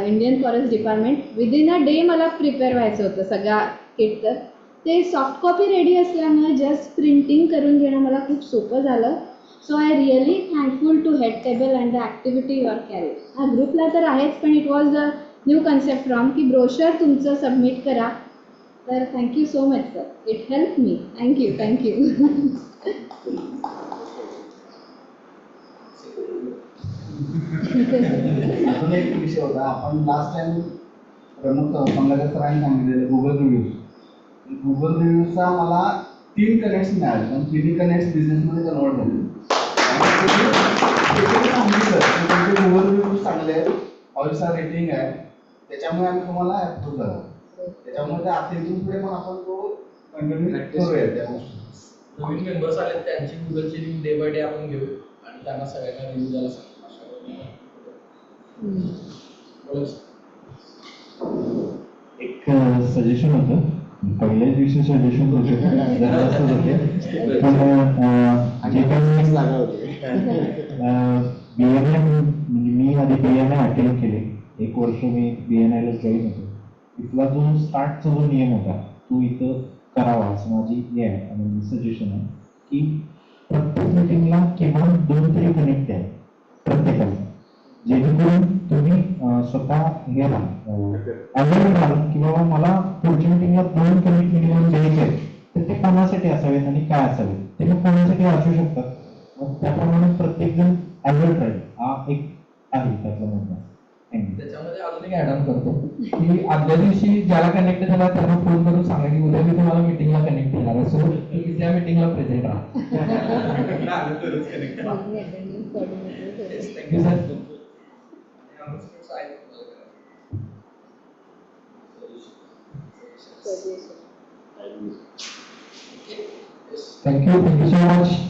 Indian forest department within a day मला प्रिपेअर व्हायचं होतं सगळा किट. तर ते सॉफ्ट कॉपी रेडी असल्यामुळे जस्ट प्रिंटिंग करून घेणं मला खूप सोपं झालं. So I really thankful to head table and the activity you are carry. हा ग्रुपला तर आहेच पण it was the new concept from की ब्रोशर तुमचं सबमिट करा. तर thank you so much sir, it help me. Thank you thank you. अजून एक विषय होता. आपण लास्ट टाइम प्रणव पंगलाकर सरांनी सांगितलेलं गुगल रिव्ह्यूज. गुगल रिव्ह्यूजचा मला 3 कनेक्ट्स मिळाले पण 3 कनेक्ट्स बिझनेसमध्ये कन्वर्ट झाले. तुमचे गुगल रिव्ह्यूज चांगले आहेत, 5 स्टार रेटिंग आहे, त्याच्यामुळे आम्ही तुम्हाला अप्रूव्ह झालो. त्याच्यामुळे त्या आता इथून पुढे पण आपण तो कंटिन्यू करूया त्या गोष्टी. नवीन मेंबर्स आले त्यांची गुगलची लिंक डे बाय डे आपण घेऊ आणि त्यांना सगळ्यांना रिव्ह्यू द्यायला सांगू. एक सजेशन होतं, पहिल्याच दिवशी सजेशन होते जरा असं होते पण जे काही BNI म्हणजे मी आधी BNI अटेंड केले. 1 वर्ष मी BNIला जॉईन होतो. तिथला जो स्टार्टचा जो नियम होता तो इथं करावा असं माझी हे आहे आणि सजेशन आहे की प्रत्येक मीटिंगला किमान 2 तरी कनेक्ट आहे प्रत्येकाला, जेणेकरून तुम्ही स्वतः हे राहाल की बाबा मला पुढच्या मीटिंगला 2 कनेक्ट मिनिमम द्यायचे आहेत तर ते कोणासाठी असावेत आणि काय असावेत ते मग कोणासाठी असू शकतात. मग त्याप्रमाणे प्रत्येकजण अलर्ट राहील. हा एक आहे त्यातला मुद्दा. त्याच्यामध्ये अजून एक ॲड ऑन करतो की आदल्या दिवशी ज्याला कनेक्ट झाला त्यांना फोन करून सांगा की उद्या मी तुम्हाला मीटिंगला कनेक्ट केणार आहे. सो तुम्ही त्या मीटिंगला प्रेझेंट राहा. Thank you sir. suggestion. Thank you so much.